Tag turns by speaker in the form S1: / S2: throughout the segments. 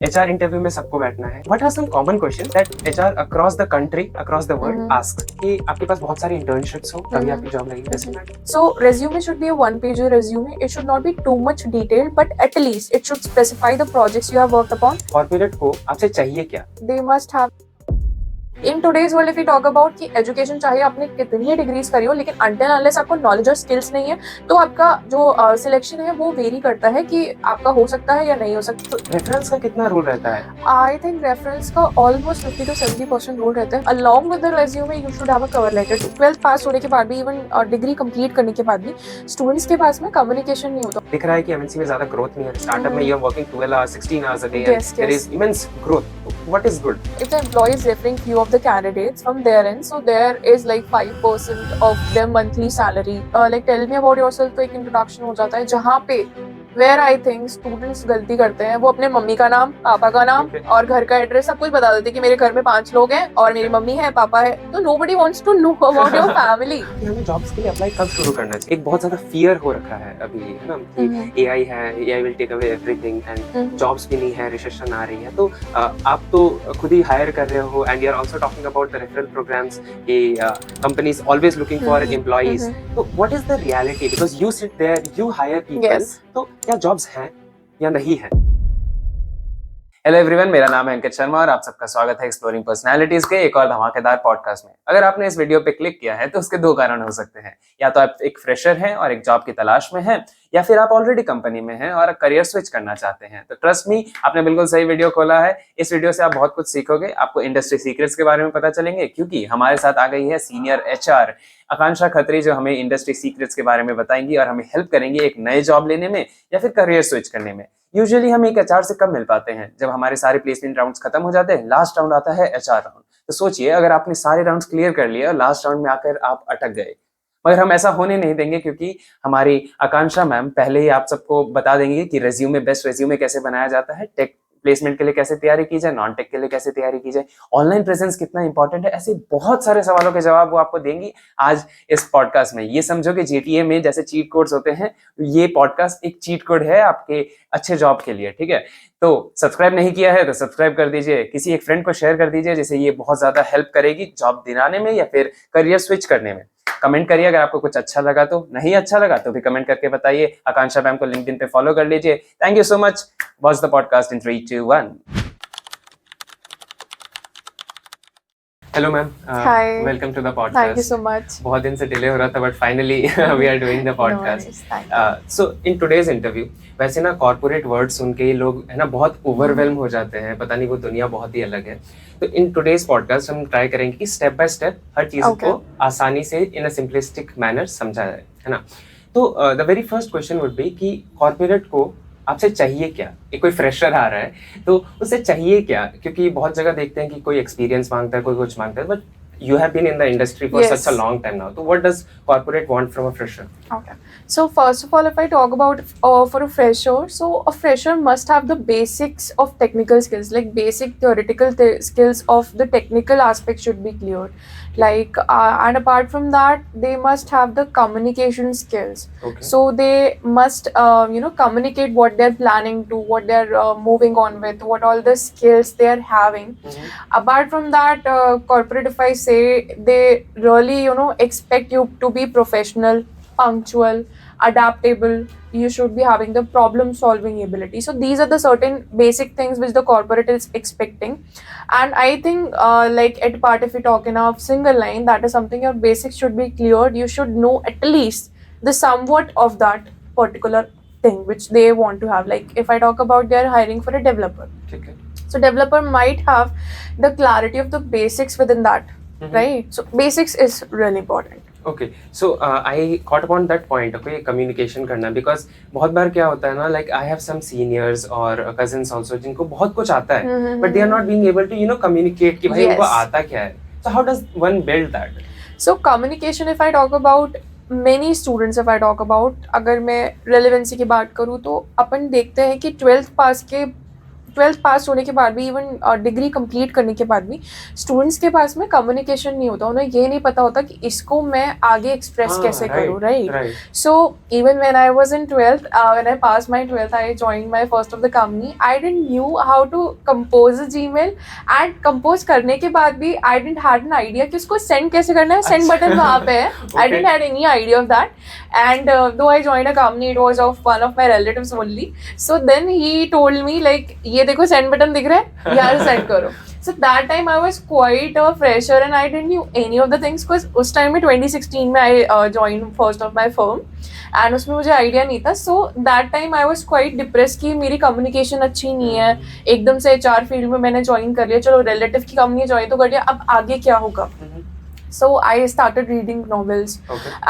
S1: HR interview में सबको बैठना है. What are some common questions that HR across the country, across the world asks? कि आपके पास बहुत सारी internships हो, तभी आपकी job लगेगी. Does it matter?
S2: So resume should be a one-page resume. It should not be too much detailed, but at least it should specify the projects you have worked upon.
S1: Corporate को आपसे चाहिए क्या?
S2: They must have. In today's world, if we talk about कि education चाहे आपने कितनी degrees करी हो, लेकिन until unless आपको नॉलेज और स्किल्स नहीं है, तो आपका जो सिलेक्शन है वो वेरी करता है कि आपका हो सकता है या नहीं हो सकता.
S1: तो रेफरेंस का कितना रोल रहता है?
S2: आई थिंक रेफरेंस का ऑलमोस्ट 50 to 70% रोल रहता है. Along with the resume you should have a cover letter. 12th pass होने के बाद भी, इवन डिग्री कंप्लीट करने के बाद भी स्टूडेंट्स के पास में कम्युनिकेशन नहीं होता.
S1: दिख रहा है कि MNC में ज्यादा ग्रोथ नहीं है. स्टार्टअप में you are working 12 hours 16 hours a day and
S2: Yes,
S1: there
S2: yes.
S1: is immense growth. What is good?
S2: If the employee is referring few of the candidates from their end, so there is like 5% of their monthly salary. Like tell me about yourself, तो एक introduction हो जाता है जहाँ पे where I think students गलती करते हैं, वो अपने मम्मी का नाम, पापा का नाम और घर का एड्रेस सब कुछ बता देते हैं कि मेरे घर में 5 लोग हैं और मेरी मम्मी है, पापा है. तो nobody wants to know about your family.
S1: कि हमें जॉब्स के लिए अप्लाई कब शुरू करना चाहिए? एक बहुत ज्यादा फियर हो रखा है अभी, है ना, कि AI है, AI will take away everything and jobs भी नहीं है, रिसेशन आ रही है. तो आप तो खुद ही हायर कर रहे हो and you are also talking about the referral programs कि companies always looking for employees. तो what is the reality? Because you sit there, you hire people.
S2: Yes.
S1: तो क्या जॉब्स हैं या नहीं है? हेलो एवरीवन, मेरा नाम है अंकित शर्मा और आप सबका स्वागत है एक्सप्लोरिंग पर्सनालिटीज के एक और धमाकेदार पॉडकास्ट में. अगर आपने इस वीडियो पे क्लिक किया है तो उसके दो कारण हो सकते हैं. या तो आप एक फ्रेशर हैं और एक जॉब की तलाश में हैं, या फिर आप ऑलरेडी कंपनी में हैं और करियर स्विच करना चाहते हैं. तो ट्रस्ट मी, आपने बिल्कुल सही वीडियो खोला है. इस वीडियो से आप बहुत कुछ सीखोगे. आपको इंडस्ट्री सीक्रेट्स के बारे में पता चलेंगे, क्योंकि हमारे साथ आ गई है सीनियर HR आकांक्षा खत्री, जो हमें इंडस्ट्री सीक्रेट्स के बारे में बताएंगी और हमें हेल्प करेंगे एक नए जॉब लेने में या फिर करियर स्विच करने में. यूजुअली हम एक HR से कब मिल पाते हैं? जब हमारे सारे प्लेसमेंट राउंड्स खत्म हो जाते हैं. लास्ट राउंड आता है HR राउंड. तो सोचिए, अगर आपने सारे राउंड्स क्लियर कर लिए और लास्ट राउंड में आकर आप अटक गए. मगर हम ऐसा होने नहीं देंगे, क्योंकि हमारी आकांक्षा मैम पहले ही आप सबको बता देंगे कि रेज्यूमे, बेस्ट रेज्यूमे कैसे बनाया जाता है, टेक प्लेसमेंट के लिए कैसे तैयारी की जाए, नॉन टेक के लिए कैसे तैयारी की जाए, ऑनलाइन प्रेजेंस कितना इंपॉर्टेंट है. ऐसे बहुत सारे सवालों के जवाब वो आपको देंगी आज इस पॉडकास्ट में. ये समझो कि GTA में जैसे चीट कोड्स होते हैं, ये पॉडकास्ट एक चीट कोड है आपके अच्छे जॉब के लिए. ठीक है, तो सब्सक्राइब नहीं किया है तो सब्सक्राइब कर दीजिए, किसी एक फ्रेंड को शेयर कर दीजिए जिसे ये बहुत ज्यादा हेल्प करेगी जॉब दिलाने में या फिर करियर स्विच करने में. कमेंट करिए अगर आपको कुछ अच्छा लगा. तो नहीं अच्छा लगा तो भी कमेंट करके बताइए. आकांक्षा मैम को लिंक्डइन पे फॉलो कर लीजिए. Thank you so much. Watch the podcast in 3, 2, 1. Hello ma'am,
S2: Hi.
S1: Welcome to the
S2: Thank you
S1: podcast.
S2: so much.
S1: बहुत दिन से डिले हो रहा था, but finally we are doing the
S2: No
S1: podcast.
S2: worries, thank you.
S1: So in today's interview, वैसे ना corporate word सुन के ही लोग है ना बहुत ओवरवेल्म हो जाते हैं. पता नहीं, वो दुनिया बहुत ही अलग है. तो इन टुडेज पॉडकास्ट हम ट्राई करेंगे कि स्टेप बाय स्टेप हर चीज
S2: Okay.
S1: को आसानी से इन अ सिंपलिस्टिक मैनर समझा जाए, है ना. तो the very first question would be कि कॉर्पोरेट को आपसे चाहिए क्या? एक कोई फ्रेशर आ रहा है तो उसे चाहिए क्या? क्योंकि बहुत जगह देखते हैं कि कोई एक्सपीरियंस मांगता है, कोई कुछ मांगता है, but you have been in the industry for
S2: Yes.
S1: such a long time now. So what does corporate want from a fresher?
S2: Okay. So first of all, if I talk about for a fresher, so a fresher must have the basics of technical skills, like basic theoretical skills of the technical aspect should be cleared. Like and apart from that, they must have the communication skills.
S1: Okay.
S2: So they must communicate what they're planning to, what they're moving on with, what all the skills they are having. Apart from that, corporate, if I say, they really expect you to be professional, punctual, adaptable. You should be having the problem solving ability. So these are the certain basic things which the corporate is expecting. And I think like at part, if we talk in a single line, that is something your basics should be cleared. You should know at least the somewhat of that particular thing which they want to have. Like if I talk about, they're hiring for a developer.
S1: Okay.
S2: So developer might have the clarity of the basics within that, right? So basics is really important.
S1: Okay. So I caught upon that point. Okay, communication करना, because बहुत बार क्या होता है ना, like I have some seniors और cousins also जिनको बहुत कुछ आता है, but they are not being able to communicate कि भाई
S2: Yes.
S1: उनको आता क्या है. So how does one build that?
S2: So communication, if I talk about many students, if I talk about, अगर मैं relevancy की बात करूँ तो अपन देखते हैं कि 12th पास के 12th पास होने के बाद भी, इवन डिग्री कंप्लीट करने के बाद भी स्टूडेंट्स के पास में कम्युनिकेशन नहीं होता, उन्हें ये नहीं पता होता कि इसको मैं आगे एक्सप्रेस कैसे करूँ, right? So even when I was in 12th, when I pass my 12th, I joined my first of the company. I didn't knew how to compose a Gmail, and compose करने के बाद भी I didn't had an idea कि उसको send कैसे करना है. Send button वहाँ पे है. I didn't had any idea of that. And though I joined a company, it was of one of my relatives only. So then he told me like, ये देखो सेंड बटन दिख रहा है, यार send करो. So that time I was quite a fresher and I didn't knew any of the things, because उस time में 2016 में I joined first of my firm and उसमें मुझे idea नहीं था. So that time I was quite depressed कि मेरी communication अच्छी नहीं है. एकदम से HR field में मैंने join कर लिया, चलो relative की company join तो कर लिया, अब आगे क्या होगा? So I started reading novels,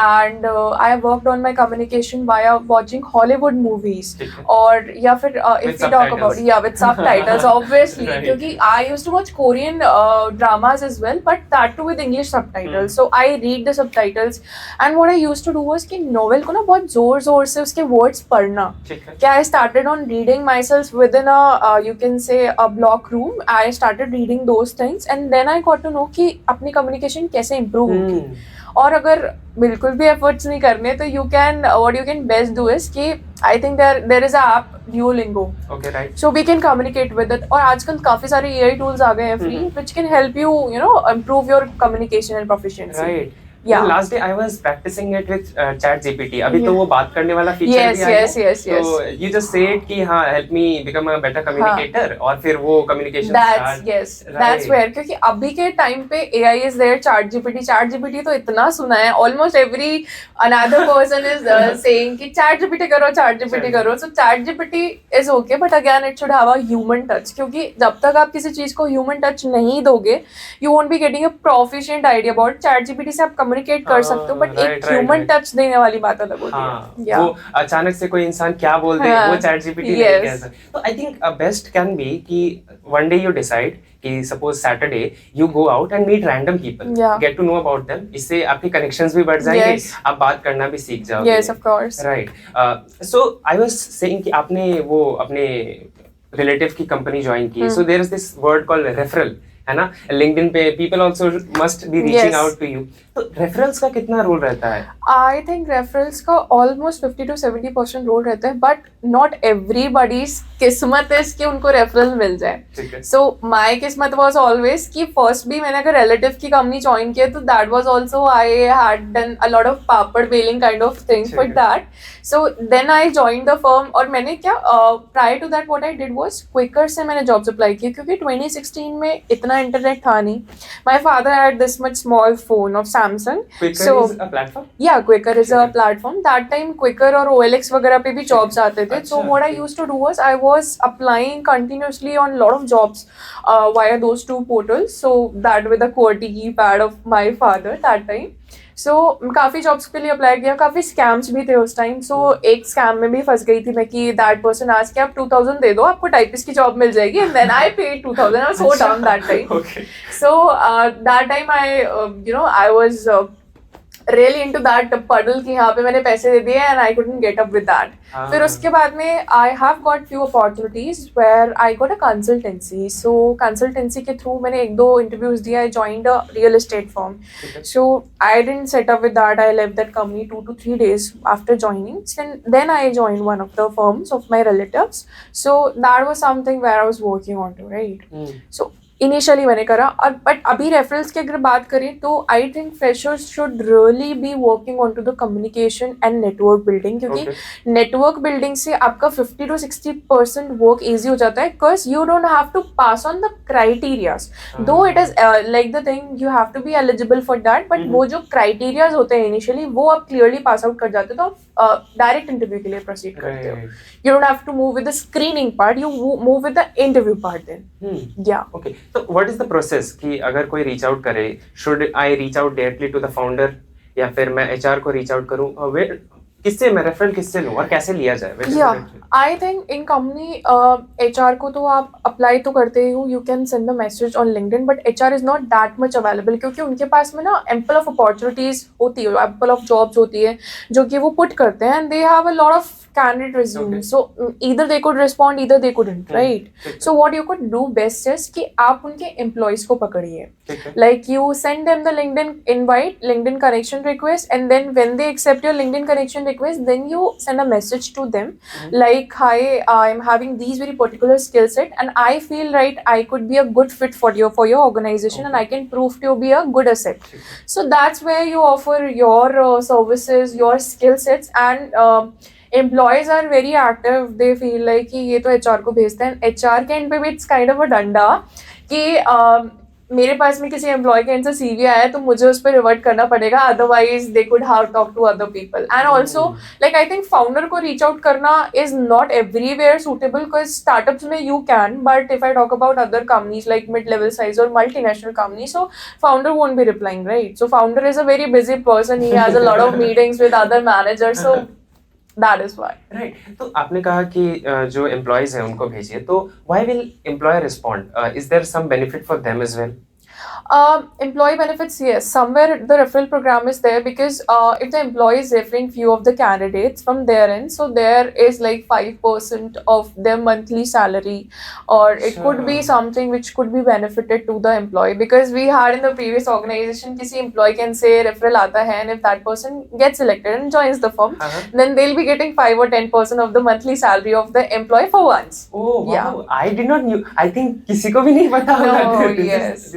S2: and I worked on my communication via watching Hollywood movies, और या फिर if we talk about with subtitles obviously, क्योंकि I used to watch Korean dramas as well, but that too with English subtitles. So I read the subtitles, and what I used to do was कि novel को ना बहुत जोर जोर से उसके words पढ़ना. क्या I started on reading myself within a you can say a block room. I started reading those things, and then I got to know कि अपनी communication कैसे इम्प्रूव होगी. और अगर बिल्कुल भी एफर्ट्स नहीं करने तो you can, what you can best do is कि I think there is a app Duolingo. Okay, right. So we can communicate with it. और आजकल काफी सारे AI tools आ गए हैं free, which can help you, you know, improve your communication and proficiency. Right. Yeah. Last day I was practicing it with ChatGPT. अभी तो वो बात करने वाला फीचर भी आया है. Yes. So you just said कि हाँ, help me become a better communicator, और फिर वो communication start. That's where, क्योंकि अभी के टाइम पे AI is there. ChatGPT तो इतना सुना है. Almost every another person is saying कि ChatGPT करो. So ChatGPT is okay, but again it should have a human touch. क्योंकि जब तक आप किसी चीज को human touch नहीं दोगे, you won't be getting a proficient idea about. ChatGPT से आप कम्युनिकेट कर सकते हो, बट एक ह्यूमन टच देने वाली बात अलग होती है. वो अचानक से कोई इंसान क्या बोल दे, वो चैट जीपीटी नहीं कह सकता. तो I think best can be कि वन डे यू डिसाइड कि suppose Saturday you go out and meet random people, get to know about them. इससे आपके कनेक्शंस भी बढ़ जाएंगे, आप बात करना भी सीख जाओगे. Yes, of course. Right. So I was saying कि आपने वो अपने रिलेटिव की कंपनी ज्वाइन की. So there is this word called referral, है ना? लिंक्डइन पे people also must be reaching out to you. तो रेफरल्स का कितना रोल रहता है? आई थिंक रेफरल्स का ऑलमोस्ट 50 to 70% रोल रहता है, बट नॉट एवरीबॉडीज किस्मत है कि उनको रेफरल मिल जाए. सो माय किस्मत वाज ऑलवेज कि फर्स्ट भी मैंने अगर रिलेटिव की कंपनी ज्वाइन किया तो that was also, I had done a lot of papad belling kind of things for that. So then I joined the firm, और मैंने क्या prior to that what I did was Quikr से मैंने jobs apply किए, क्योंकि 2016 में इतना इंटरनेट था नहीं. My father had this much small phone of Samsung. Quikr is a platform? Yeah, Quikr is a platform. That time Quikr और OLX वगैरह पे भी jobs आते थे. So what I used to do was I was applying continuously on lot of jobs via those two portals. So that with the QWERTY keypad of my father that time. So काफी jobs के लिए apply किया. काफी scams भी थे उस time. So एक scam में भी फंस गई थी मैं कि दैट पर्सन आज के आप 2000 दे दो, आपको टाइपिस्ट की जॉब मिल जाएगी. And then I paid 2000. I was so down that time. Okay. So that time I was really into that puddle कि यहाँ पे मैंने पैसे दे दिए and I couldn't get up with that. फिर उसके बाद में I have got few opportunities where I got a consultancy. So consultancy के through मैंने एक दो interviews दिया. I joined a real estate firm. So I didn't set up with that. I left that company 2 to 3 days after joining. Then I joined one of the firms of my relatives. So that was something where I was working on to, right? So initially मैंने करा. और but अभी referrals की अगर बात करें तो I think freshers should really be working on to the communication and network building, क्योंकि नेटवर्क बिल्डिंग से आपका 50 to 60% वर्क ईजी हो जाता है, because you don't have to pass on the criterias. Though it is like the thing you have to be eligible for that, but वो जो criterias होते हैं इनिशियली वो आप क्लियरली पास आउट कर जाते हो तो आप डायरेक्ट इंटरव्यू के लिए प्रोसीड करते हो. You don't have to move with the screening part, you move with the interview part then. या ओके. तो व्हाट इज द प्रोसेस कि अगर कोई रीच आउट करे, should I reach out directly to the founder या फिर मैं HR को रीच आउट करूं? किससे मैं रेफरल किससे लूं और कैसे लिया जाए? या I think in company HR को तो आप अप्लाई तो करते ही हो. You can send the message on LinkedIn, but HR is not that much available, क्योंकि उनके पास में ना एम्पल ऑफ अपॉर्चुनिटीज होती है, एम्पल ऑफ जॉब्स होती है जो कि वो पुट करते हैं. And they have a lot of candidate resumes.
S1: Okay.
S2: So either they could respond, either they couldn't, right?
S1: ठीक है,
S2: So what you could do best is कि आप उनके employees को पकड़िए.
S1: ठीक है,
S2: Like you send them the LinkedIn invite, LinkedIn connection request, and then when they accept your LinkedIn connection request, then you send a message to them like, "Hi, I'm having these very particular skill set, and I feel right I could be a good fit for your organization, and I can prove to be a good asset."
S1: ठीक है.
S2: So that's where you offer your services, your skill sets, and employees are very active. They feel like कि ये तो HR को भेजते हैं. HR के end पे भी it's kind of a डंडा कि मेरे पास में किसी एम्प्लॉय के एंड से CV आया है तो मुझे उस पर रिवर्ट करना पड़ेगा, otherwise they could how talk to other people. And also like I think founder को रीच आउट करना is not everywhere suitable, because startups में you can, but if I talk about other companies like mid level size और multinational company, so founder won't be replying, right? So founder is a very busy person, he has a lot of meetings with other managers, so that is why.
S1: Right. तो आपने कहा कि जो employees हैं उनको भेजिए, तो why will employer respond? Is there some benefit for them as well?
S2: Employee benefits, yes. Somewhere the referral program is there because if the employee is referring few of the candidates from their end, so there is like 5% of their monthly salary, or it could be
S1: Sure.
S2: something which could be benefited to the employee, because we had in the previous organization, किसी employee can say referral आता है, and if that person gets selected and joins the firm, then they'll be getting 5 or 10% of the monthly salary of the employee for once.
S1: Oh wow,
S2: Yeah.
S1: I did not knew. I think किसी को भी नहीं पता
S2: No,
S1: होगा.
S2: yes.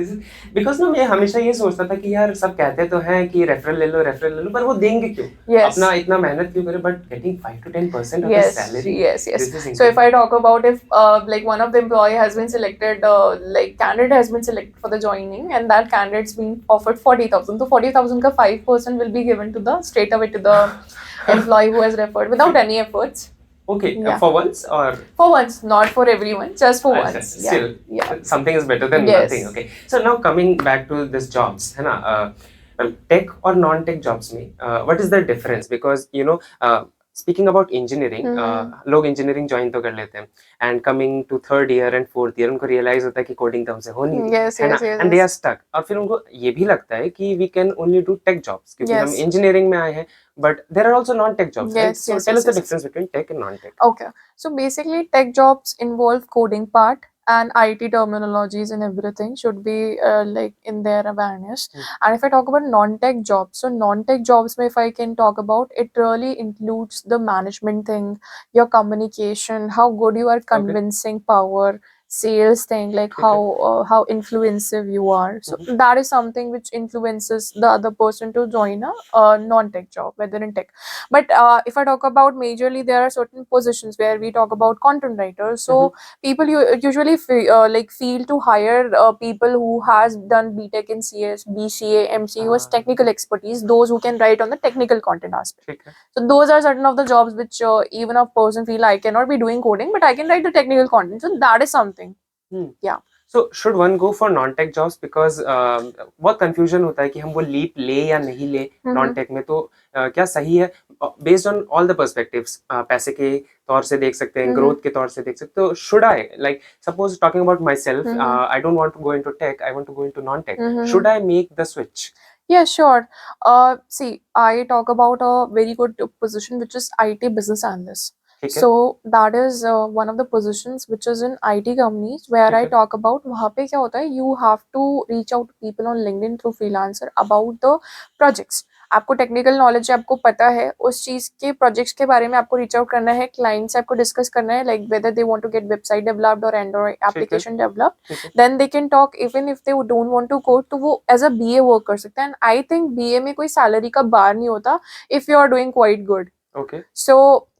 S1: Because ना मैं हमेशा ये सोचता था कि यार सब कहते तो हैं कि रेफरल ले लो, पर वो देंगे क्यों?
S2: Yes.
S1: अपना इतना मेहनत क्यों करे, but getting 5 to 10% of the
S2: Yes,
S1: salary.
S2: yes.
S1: This is
S2: So if I talk about if like one of the employee has been selected, like candidate has been selected for the joining, and that candidate's been offered 40,000. So 40,000 ka 5% will be given to the straight away to the employee who has referred without any efforts.
S1: Okay,
S2: Yeah.
S1: for once or
S2: For once, not for everyone, just for once.
S1: still
S2: Yeah.
S1: something is better than
S2: Yes.
S1: nothing. Okay, so now coming back to this jobs, है ना, tech और non tech jobs में what is the difference? Because you know, speaking about engineering, लोग engineering join तो कर लेते हैं, and coming to third year and fourth year उनको realize होता है कि coding तो हमसे हो नहीं रही,
S2: Yes,
S1: है ना,
S2: yes, yes,
S1: and they
S2: yes.
S1: are stuck. और फिर उनको ये भी लगता है कि we can only do tech jobs क्योंकि हम
S2: Yes.
S1: engineering में आए हैं, but there are also non tech jobs, right?
S2: Yes,
S1: So
S2: yes,
S1: tell
S2: yes,
S1: us the
S2: yes.
S1: difference between tech and non tech.
S2: Okay, so basically tech jobs involve coding part, and IT terminologies and everything should be like in their awareness. And if I talk about non-tech jobs, so non-tech jobs, if I can talk about, it really includes the management thing, your communication, how good you are convincing power, sales thing, like how influensive you are. So that is something which influences the other person to join a non-tech job, whether in tech. But if I talk about majorly, there are certain positions where we talk about content writers. So people usually feel to hire people who has done BTech in CS, BCA, MCA, who has technical expertise, those who can write on the technical content aspect.
S1: ठीक है.
S2: So those are certain of the jobs which even a person feel I cannot be doing coding, but I can write the technical content. So that is something. Yeah.
S1: So should one go for non-tech jobs? Because बहुत confusion होता है कि हम वो leap ले या नहीं ले non-tech में, तो क्या सही है based on all the perspectives, पैसे के तौर से देख सकते हैं, growth के तौर से देख सकते हैं, तो should I, like suppose talking about myself, I don't want to go into tech, I want to go into non-tech, should I make the switch?
S2: Yeah, sure. See, I talk about a very good position which is IT business analyst.
S1: ठीक है.
S2: So that is one of the positions which is in IT companies where I
S1: ठीक है.
S2: talk about. वहाँ पे क्या होता है, you have to reach out to people on LinkedIn through freelancer about the projects. आपको टेक्निकल नॉलेज है, आपको पता है उस चीज के प्रोजेक्ट्स के बारे में, आपको रीच आउट करना है, क्लाइंट से आपको डिस्कस करना है, like whether they want to get website developed और android application developed, then they can talk. Even if they don't want to code, तो वो एज अ बीए वर्क कर सकते हैं. एंड आई थिंक बीए में कोई सैलरी का बार नहीं होता if you are doing quite good.
S1: Okay.
S2: So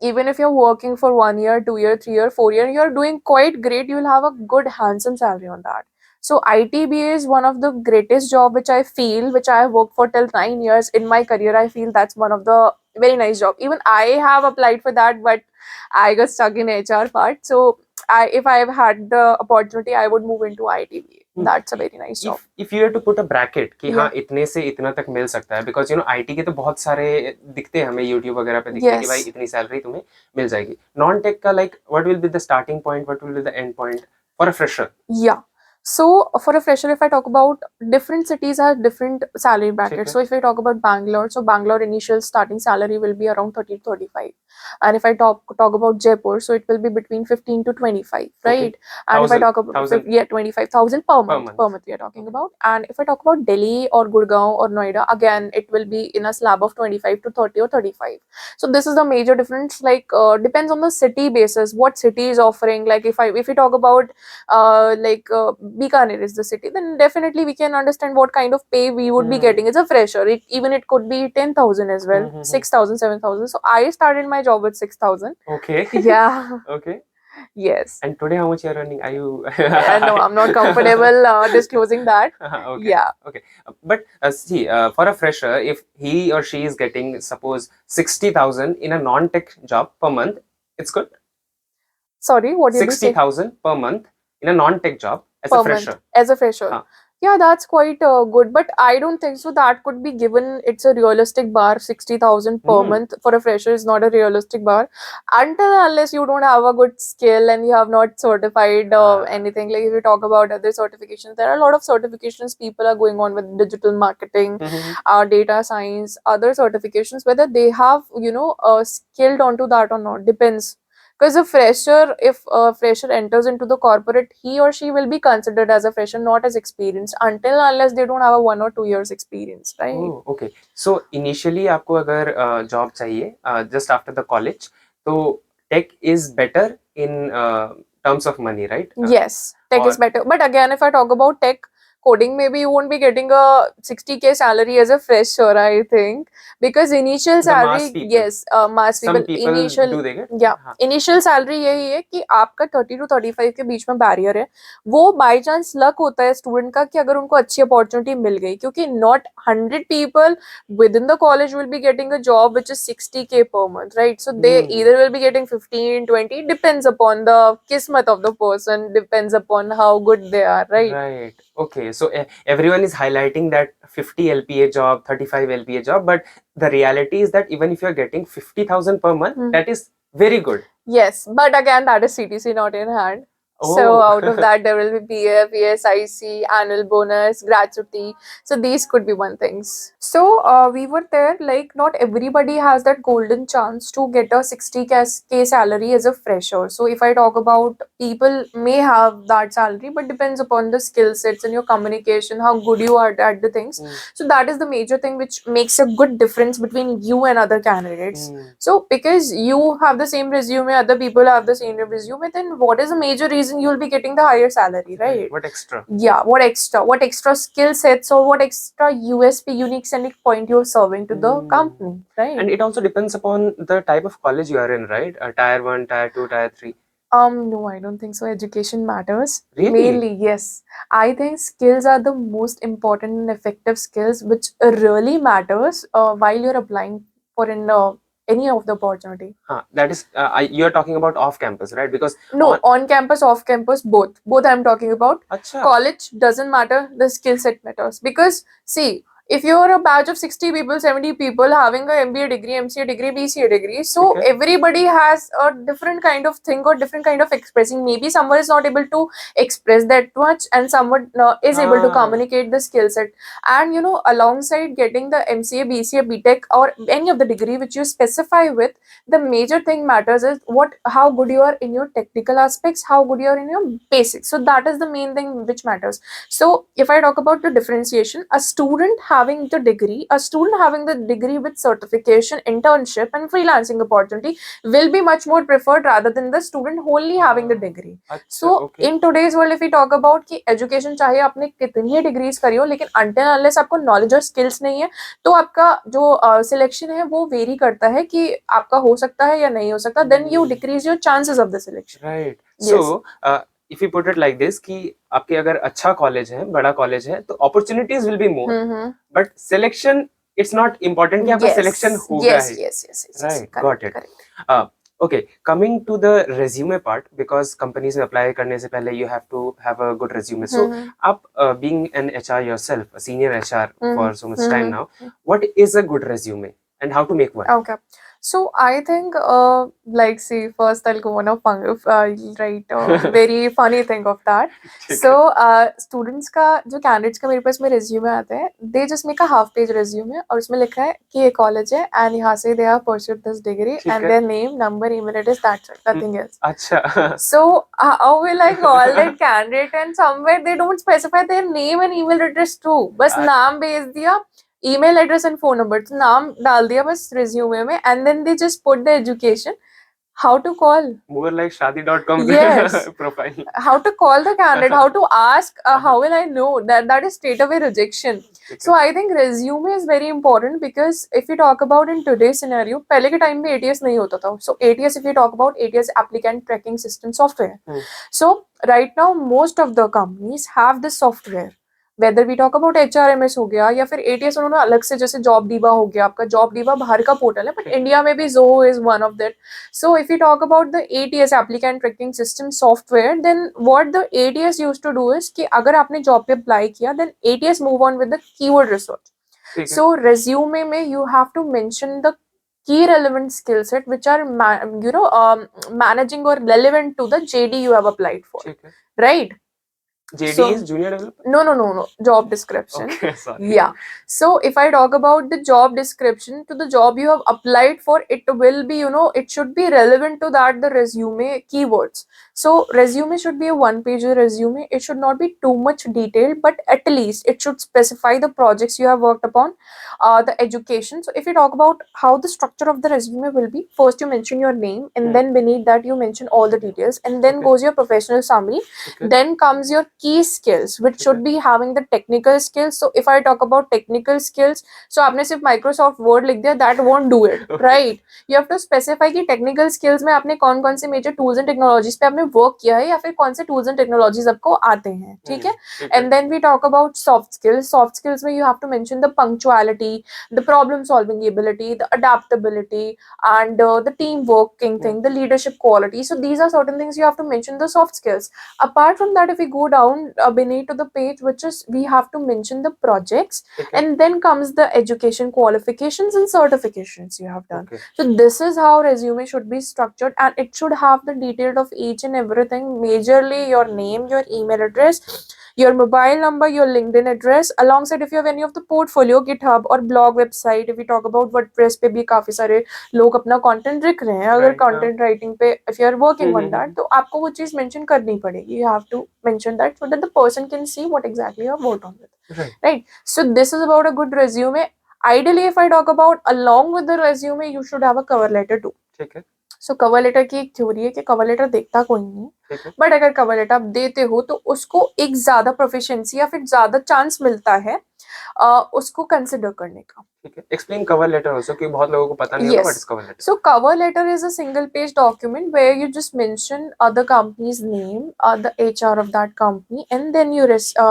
S2: even if you're working for 1 year, 2 year, 3 year, 4 year, you're doing quite great, you'll have a good handsome salary on that. So ITBA is one of the greatest job which I feel, which I have worked for till 9 years in my career. I feel that's one of the very nice job. Even I have applied for that, but I got stuck in HR part. So if I have had the opportunity, I would move into ITBA. That's a very nice job.
S1: If you have to put a bracket कि हाँ इतने से इतना तक मिल सकता है, because you know IT के तो बहुत सारे दिखते हैं हमें YouTube वगैरह पे, दिखते हैं कि भाई इतनी सैलरी तुम्हें मिल जाएगी. Non tech का like what will be the starting point, what will be the end point for a fresher?
S2: Yeah. So for a fresher, if I talk about, different cities have different salary
S1: ठीक
S2: brackets.
S1: है.
S2: So if I talk about Bangalore, so Bangalore initial starting salary will be around 30 to 35. And if I talk about Jaipur, so it will be between 15 to 25, right? And if I
S1: 1,000,
S2: talk about
S1: 1,000
S2: yeah, 25,000 per
S1: per
S2: month.
S1: month.
S2: Per month we are talking about. And if I talk about Delhi or Gurgaon or Noida, again it will be in a slab of 25 to 30 or 35. So this is the major difference. Like depends on the city basis, what city is offering. Like if we talk about Bikaner is the city, then definitely we can understand what kind of pay we would be getting as a fresher. It could be 10,000 as well, 6,000, 7,000. So I started my job with 6,000.
S1: Okay.
S2: Yeah.
S1: Okay.
S2: Yes.
S1: And today, how much you are earning? Are you?
S2: No, I'm not comfortable disclosing that.
S1: Okay.
S2: Yeah.
S1: Okay. But see, for a fresher, if he or she is getting, suppose, 60,000 in a non-tech job per month, it's good.
S2: Sorry, what did you say?
S1: 60,000 per month in a non-tech job as a
S2: Per
S1: fresher.
S2: month as a fresher.
S1: Huh.
S2: Yeah, that's quite good, but I don't think so. That could be given. It's a realistic bar. 60,000 per month for a fresher is not a realistic bar, until unless you don't have a good skill and you have not certified anything. Like if you talk about other certifications, there are a lot of certifications people are going on with digital marketing, data science, other certifications. Whether they have skilled onto that or not depends. Because a fresher, if a fresher enters into the corporate, he or she will be considered as a fresher, not as experienced, until unless they don't have a 1 or 2 years experience, right?
S1: Oh, okay. So initially आपको अगर job चाहिए just after the college, तो tech is better in terms of money, right?
S2: Yes, tech is better. But again, if I talk about tech, coding, maybe you won't be getting a 60K salary as a fresher, I think, because initial
S1: The mass
S2: salary,
S1: people.
S2: yes, mass
S1: Some
S2: people,
S1: people
S2: initial,
S1: do they get?
S2: yeah,
S1: हाँ.
S2: initial salary यही है कि आपका 30 to 35 के बीच में barrier है. वो बाय चांस लक होता है स्टूडेंट का कि अगर उनको अच्छी अपॉर्चुनिटी मिल गई, क्योंकि not 100 people within the college will be getting a job which is 60K per month, right? So they either will be getting 15, 20, depends upon the kismet of the person, depends upon how good they are, right?
S1: Right. Okay. So everyone is highlighting that 50 LPA job, 35 LPA job, but the reality is that even if you're getting 50,000 per month, that is very good.
S2: Yes, but again, that is CTC not in hand. So out of that, there will be PF, ESIC, annual bonus, gratuity. So these could be one things. So we were there, like not everybody has that golden chance to get a 60K salary as a fresher. So if I talk about, people may have that salary, but depends upon the skill sets and your communication, how good you are at the things. So that is the major thing which makes a good difference between you and other candidates. So because you have the same resume, other people have the same resume, then what is the major reason you'll be getting the higher salary, right?
S1: What extra?
S2: Yeah, what extra skill sets or what extra USP, unique selling point you're serving to the company, right?
S1: And it also depends upon the type of college you are in, right? Tier 1, Tier 2, Tier 3.
S2: No, I don't think so. Education matters.
S1: Really?
S2: Mainly, yes. I think skills are the most important and effective skills which really matters while you're applying for any of the opportunity.
S1: That is, you're talking about off campus, right? Because
S2: no, on campus, off campus, both. Both I'm talking about.
S1: Achha.
S2: College doesn't matter. The skill set matters. Because see, if you're a batch of 60 people, 70 people having a MBA degree, MCA degree, BCA degree, so everybody has a different kind of thing or different kind of expressing. Maybe someone is not able to express that much and someone is able to communicate the skill set. And alongside getting the MCA, BCA, BTech or any of the degree which you specify with, the major thing matters is how good you are in your technical aspects, how good you are in your basics. So that is the main thing which matters. So if I talk about the differentiation, a student having the degree with certification, internship and freelancing opportunity will be much more preferred rather than the student wholly having the degree. So in today's world, if we talk about कि education चाहे आपने कितनी degrees करी हो, लेकिन until unless आपको knowledge और skills नहीं है, तो आपका जो selection है वो vary करता है कि आपका हो सकता है या नहीं हो सकता. Then you decrease your chances of the selection.
S1: Right. So if you put it like this कि आपके अगर अच्छा कॉलेज है, बड़ा कॉलेज है, तो opportunities will be more. But selection, it's not important कि आपका selection होगा ही.
S2: Yes.
S1: Right. Got it. Okay, coming to the resume part, because companies में apply करने से पहले you have to have a good resume. So आप being an HR yourself, a senior HR for so much time now, what is a good resume and how to make one?
S2: Okay. So I think, like, see, first I'll go on a very funny thing of that.
S1: ठीक
S2: So,
S1: है
S2: students का जो candidates का मेरे पास में resume आता है, they just make a half page resume और उसमें लिखा है कि ये college है and यहाँ से they have pursued this degree
S1: ठीक
S2: and
S1: है
S2: their name, number, email address, that's it, nothing else.
S1: अच्छा
S2: So, how will I call that candidate? And somewhere they don't specify their name and email address too. बस
S1: आ-
S2: नाम भेज दिया, email address and phone number. तो नाम डाल दिया बस resume में, and then they just put the education. How to call?
S1: more like shadi.com
S2: Yes.
S1: profile
S2: How to call the candidate? How to ask? How will I know? That is straight away rejection.
S1: ठीक
S2: So
S1: है
S2: I think resume is very important because if you talk about in today's scenario, पहले के time में ATS नहीं होता था. So ATS, if you talk about ATS, applicant tracking system software. So right now most of the companies have this software. Whether we talk about HRMS हो गया या फिर ATS, उन्होंने अलग से, जैसे जॉब डीबा हो गया, आपका जॉब डीबा बाहर का पोर्टल है, बट इंडिया में भी Zoho is one of that. So if we talk about the ATS, applicant tracking system software, then what the ATS used to do is कि अगर आपने जॉब पे अप्लाई किया, then ATS move on with the keyword research.
S1: ठीक है
S2: So resume में you have to mention the key relevant skill set which are managing or relevant to the JD you have applied for,
S1: ठीक है
S2: right?
S1: JD
S2: So
S1: is junior developer
S2: no, job description.
S1: okay sorry
S2: Yeah. So if I talk about the job description to the job you have applied for, it will be, it should be relevant to that, the resume keywords. So resume should be a one-page resume. It should not be too much detailed, but at least it should specify the projects you have worked upon, the education. So if you talk about how the structure of the resume will be, first you mention your name, and then beneath that you mention all the details, and then
S1: Okay.
S2: goes your professional summary.
S1: Okay.
S2: Then comes your key skills, which should be having the technical skills. So if I talk about technical skills, so आपने सिर्फ Microsoft Word लिख दिया, that won't do it,
S1: Okay.
S2: right? You have to specify कि technical skills में आपने कौन कौन से major tools and technologies पे आपने work किया है, या फिर कौन से tools and technologies आपको आते हैं, ठीक है? And then we talk about soft skills. Soft skills में you have to mention the punctuality, the problem solving ability, the adaptability, and the team working thing, the leadership quality. So these are certain things you have to mention the soft skills. Apart from that, if we go down beneath to the page, which is we have to mention the projects,
S1: Okay.
S2: and then comes the education qualifications and certifications you have done.
S1: Okay.
S2: So this is how resume should be structured, and it should have the detail of each and everything, majorly your name, your email address, your mobile number, your LinkedIn address, alongside if you have any of the portfolio, GitHub or blog website. If we talk about WordPress पे भी काफी सारे लोग अपना content लिख रहे हैं, अगर
S1: Right,
S2: content writing पे if you are working on that,
S1: हम्म
S2: तो आपको वो चीज mention करनी पड़ेगी. You have to mention that so that the person can see what exactly you have worked on with.
S1: right
S2: Right? So this is about a good resume. Ideally, if I talk about along with the resume, you should have a cover letter too.
S1: ठीक है
S2: सो cover letter की एक theory है कि cover letter देखता कोई नहीं,
S1: ठीक है
S2: बट अगर कवर लेटर आप देते हो तो उसको एक ज्यादा प्रोफिशिएंसी या फिर ज्यादा चांस मिलता है उसको कंसिडर करने का.
S1: ठीक है एक्सप्लेन कवर लेटर आल्सो कि बहुत लोगों को पता नहीं होगा
S2: Yes.
S1: What is cover letter
S2: So cover letter is a single page document where you just mention the company's name, the HR of that company, and then you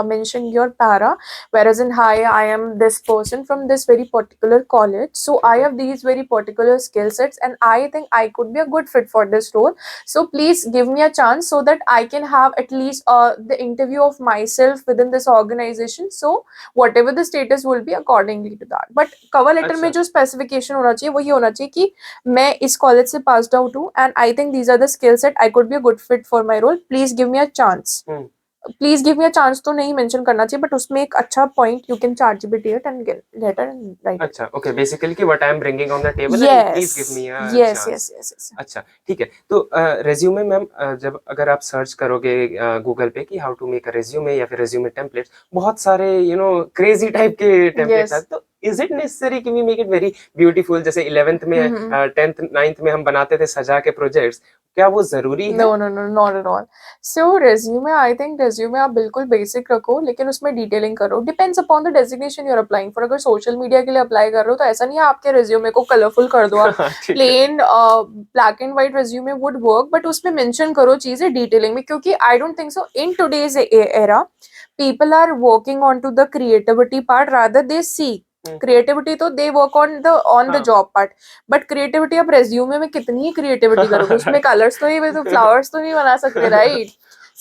S2: mention your para, whereas in hi, I am this person from this very particular college, so I have these very particular skill sets and I think I could be a good fit for this role, so please give me a chance so that I can have at least the interview of myself within this organization, so whatever the status will be accordingly to that. But cover letter में
S1: अच्छा.
S2: जो specification होना चाहिए वो ये होना चाहिए कि मैं इस कॉलेज से पास्ड आउट हूँ and I think these are the skill set, I could be a good fit for my role, please give me a chance. Please give me a chance तो नहीं मेंशन करना चाहिए, but उसमें एक अच्छा point you can charge it and letter and right.
S1: अच्छा okay basically कि what I am bringing on the table
S2: Yes.
S1: Please give me a
S2: Yes,
S1: chance
S2: yes, yes, yes.
S1: अच्छा ठीक है तो रेज्यूमे मैम जब अगर आप सर्च करोगे गूगल पे कि how to make a resume या फिर रेज्यूमे टेम्पलेट्स बहुत सारे क्रेजी टाइप के टेम्पलेट्स
S2: Yes.
S1: आते तो इज इट नेसेसरी कि we make it very beautiful जैसे 11th में 10th 9th में हम बनाते थे सजा के प्रोजेक्ट्स क्या वो जरूरी है
S2: No, no, no, not at all. So resume, I think resume आप बिल्कुल बेसिक रखो लेकिन उसमें डिटेलिंग करो. Depends upon the designation you are applying for. अगर सोशल मीडिया के लिए अप्लाई कर रहे हो तो ऐसा नहीं है आपके रेज्यूमे को कलरफुल कर दो आप.
S1: ठीक है
S2: plain black and white resume would work, but उसमें मेंशन करो चीजें डिटेलिंग में, क्योंकि I don't think so in today's era people are working on to the creativity part rather they see creativity. तो they work on the job part, but creativity आप resume में कितनी creativity करोगे, उसमें कलर्स तो नहीं, तो फ्लावर्स तो नहीं बना सकते, right?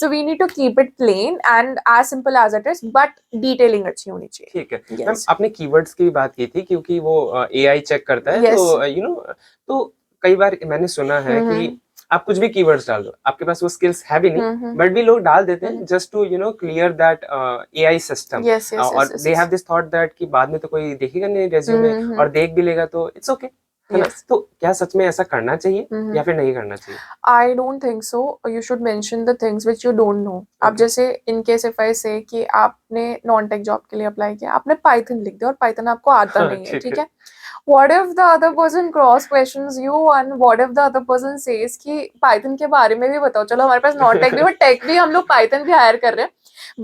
S2: So we need to keep it plain and as simple as it is, but detailing अच्छी होनी चाहिए.
S1: ठीक है मैम,
S2: Yes.
S1: आपने कीवर्ड्स की भी बात की थी क्योंकि वो एआई चेक करता है,
S2: Yes.
S1: तो यू नो तो कई बार मैंने सुना है कि आप कुछ भी कीवर्ड्स डाल दो, आपके पास वो स्किल्स है भी नहीं, बट भी लोग डाल देते हैं just to clear that AI system,
S2: Yes, yes,
S1: और
S2: yes, yes,
S1: they have
S2: yes.
S1: This thought that कि बाद में तो कोई देखेगा नहीं रेज्यूमे, और देख भी लेगा तो इट्स ओके, है ना?
S2: Yes.
S1: तो क्या सच में ऐसा करना चाहिए या फिर नहीं करना चाहिए?
S2: I don't think so. You should mention the things which you don't know. आप
S1: Okay.
S2: जैसे in case if I say कि आपने नॉन टेक जॉब के लिए अप्लाई किया, आपने पाइथन लिख दिया और पाइथन आपको आता
S1: हाँ,
S2: नहीं है,
S1: ठीक
S2: ठीक
S1: है।
S2: है? What if the other person cross questions you and what if the other person says कि पाइथन के बारे में भी बताओ, चलो हमारे पास नॉन टेक भी, बट टेक भी हम लोग पाइथन भी हायर कर रहे हैं.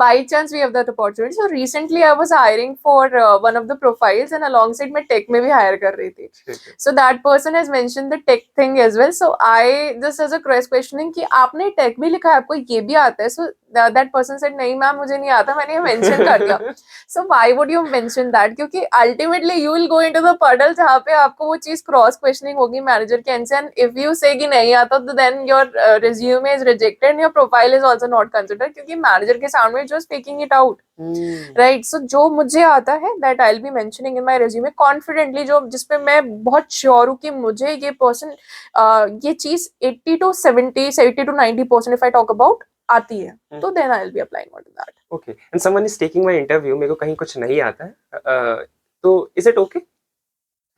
S2: By chance we have that opportunity. So recently I was hiring for one of the profiles and alongside मैं tech में भी hire कर रही थी.
S1: ठीक है।
S2: So that person has mentioned the tech thing as well. So I just as a cross questioning कि आपने tech भी लिखा है, आपको ये भी आता है? So that person said नहीं मैम मुझे नहीं आता, मैंने ये mention कर दिया. So why would you mention that? क्योंकि ultimately you will go into the puddle जहाँ पे आपको वो चीज cross questioning होगी manager के end से, and if you say कि नहीं आता तो then your resume is rejected and your profile is also not considered क्योंकि manager के सामने just taking it out. Right. So जो मुझे आता है that I will be mentioning in my resume confidently, जो जिसपे मैं बहुत श्योर हूँ कि मुझे ये पर्सन ये चीज 80 to 70 70 to 90% if I talk about आती है, तो then I will be applying for that.
S1: Okay, and someone is taking my interview, मेरे को कहीं कुछ नहीं आता है, तो is it okay?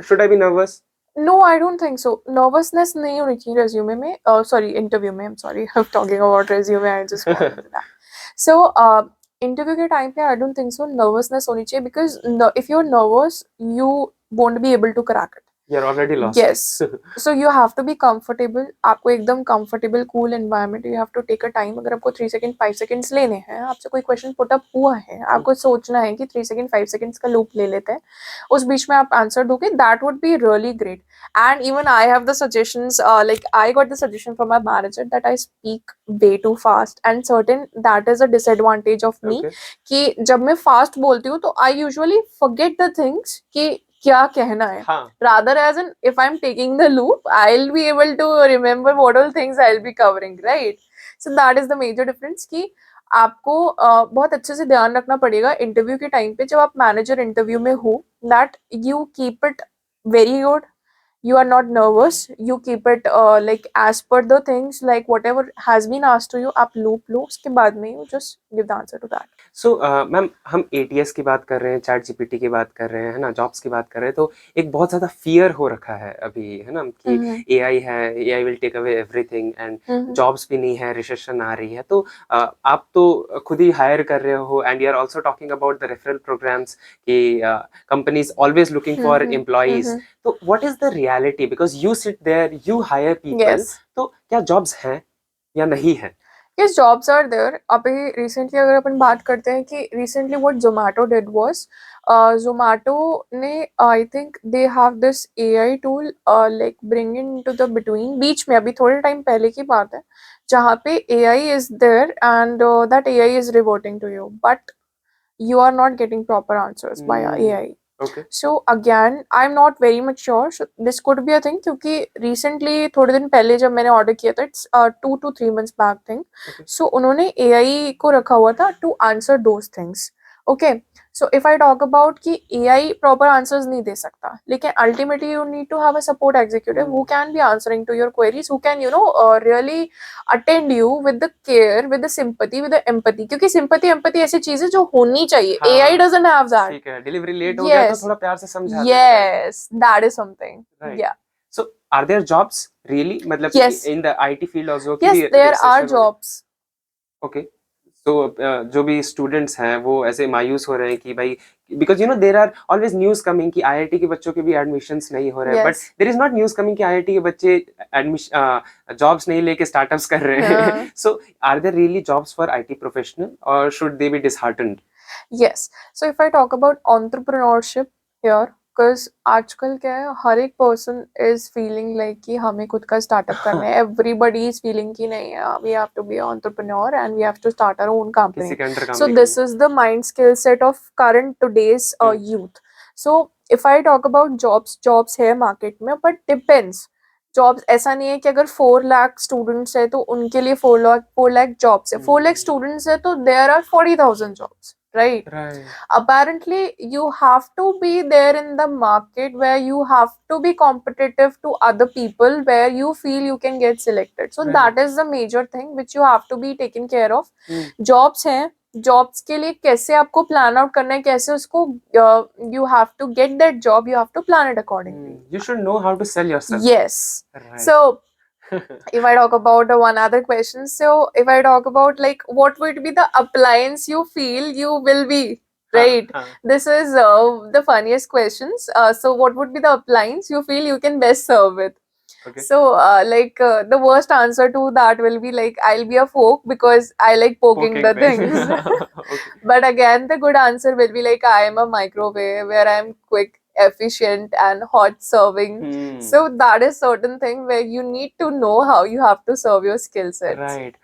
S1: Should I be nervous?
S2: No, I don't think so. Nervousness नहीं होनी चाहिए resume में. Sorry, interview में. I'm sorry, I'm talking about resume. I just got into that. So, interview के time पे I don't think so. Nervousness होनी चाहिए because if you're nervous, you won't be able to crack it.
S1: You're already lost.
S2: Yes. So you have to be comfortable. आपको एकदम comfortable, cool environment. You have to take a time. अगर आपको 3 seconds, 5 seconds लेने हैं, आपसे कोई question put up हुआ है, आपको सोचना है कि 3 seconds, 5 seconds का loop ले लेते हैं. उस बीच में आप answer दोगे. That would be really great. And even I have the suggestions. Like I got the suggestion from my manager that I speak way too fast. And certain that is a disadvantage of me.
S1: Okay.
S2: कि जब मैं fast बोलती हूँ तो I usually forget the things कि क्या कहना है.
S1: हाँ.
S2: Rather as in if I'm taking the loop, I'll be able to remember what all things I'll be covering, right? So that is the major difference कि आपको बहुत अच्छे से ध्यान रखना पड़ेगा इंटरव्यू के टाइम पे, जब आप मैनेजर इंटरव्यू में हो, that you keep it very good. You are not nervous. You keep it like as per the things, like whatever has been asked to you, आप loop लो, उसके बाद में you just give the answer to that.
S1: So ma'am, हम ATS की बात कर रहे हैं, चैट जीपीटी की बात कर रहे हैं, है ना, जॉब्स की बात कर रहे हैं, तो एक बहुत ज्यादा फियर हो रखा है अभी, है ना, कि एआई है, AI will take away everything, and jobs भी नहीं है, रिसेशन आ रही है, तो आप तो खुद ही हायर कर रहे हो, and you are also talking about the referral programs कि companies always looking for employees, तो what is the reality? Because you sit there, you hire people,
S2: Yes.
S1: तो क्या जॉब्स हैं या नहीं है?
S2: Yes, jobs are there. अभी recently अगर अपन बात करते हैं कि recently what Zomato did was, Zomato ने I think they have this AI tool like bring into the between, बीच में अभी थोड़े टाइम पहले की बात है, जहाँ पे AI is there and that AI is reverting to you, but you are not getting proper answers via AI.
S1: Okay.
S2: So again, I'm not very much sure. So this could be a thing क्योंकि recently थोड़े दिन पहले जब मैंने order किया था, it's 2 to 3 months back thing.
S1: Okay.
S2: So उन्होंने AI को रखा हुआ था to answer those things. Okay. So if I talk about कि AI proper answers नहीं दे सकता, लेकिन ultimately you need to have a support executive who can be answering to your queries, who can really attend you with the care, with the sympathy, with the empathy. क्योंकि sympathy, empathy ऐसी चीज है जो होनी चाहिए.
S1: हाँ,
S2: AI doesn't have that.
S1: ठीक है, डिलीवरी लेट हो गया तो
S2: Yes.
S1: थोड़ा प्यार से समझा देते हैं.
S2: Yes, that is something.
S1: Right.
S2: Yeah.
S1: So are there jobs really, मतलब
S2: Yes.
S1: in the IT field also?
S2: Yes, there are jobs.
S1: Okay. So जो भी स्टूडेंट्स हैं वो ऐसे मायूस हो रहे हैं कि भाई, because there are always news coming कि आईआईटी के बच्चों के भी एडमिशंस नहीं हो रहे हैं, but
S2: Yes.
S1: There is not news coming कि आईआईटी के बच्चे जॉब्स नहीं लेके स्टार्टअप्स कर रहे हैं.
S2: हाँ.
S1: So are there really jobs for IT professional और should they be disheartened?
S2: Yes. So if I talk about entrepreneurship here, because आजकल क्या है, हर एक person is feeling like कि हमें खुद का startup करना है. Everybody is feeling कि नहीं, we have to be an entrepreneur and we have to start our own company.
S1: किसी के अंडर काम
S2: So
S1: नहीं
S2: this is the mind skill set of current today's youth. So if I talk about jobs है market में, but depends jobs ऐसा नहीं है कि अगर 4 लाख स्टूडेंट्स है तो उनके लिए 4 लाख जॉब्स है. 4 लाख स्टूडेंट्स है तो there are 40,000 jobs, right?
S1: Right.
S2: Apparently you have to be there in the market where you have to be competitive to other people where you feel you can get selected. So
S1: Right.
S2: that is the major thing which you have to be taken care of.
S1: Hmm.
S2: Jobs हैं, jobs के लिए कैसे आपको plan out करना है, कैसे उसको you have to get that job, you have to plan it accordingly.
S1: You should know how to sell yourself.
S2: Yes.
S1: Right.
S2: So if I talk about one other question, so if I talk about like what would be the appliance you feel you will be, right? This is the funniest questions. So what would be the appliance you feel you can best serve with?
S1: Okay.
S2: So the worst answer to that will be like I'll be a fork because I like poking the things.
S1: Okay.
S2: But again, the good answer will be like I am a microwave where I'm quick, efficient, and hot serving. So that is certain thing where you need to know how you have to serve your skill sets.
S1: Right.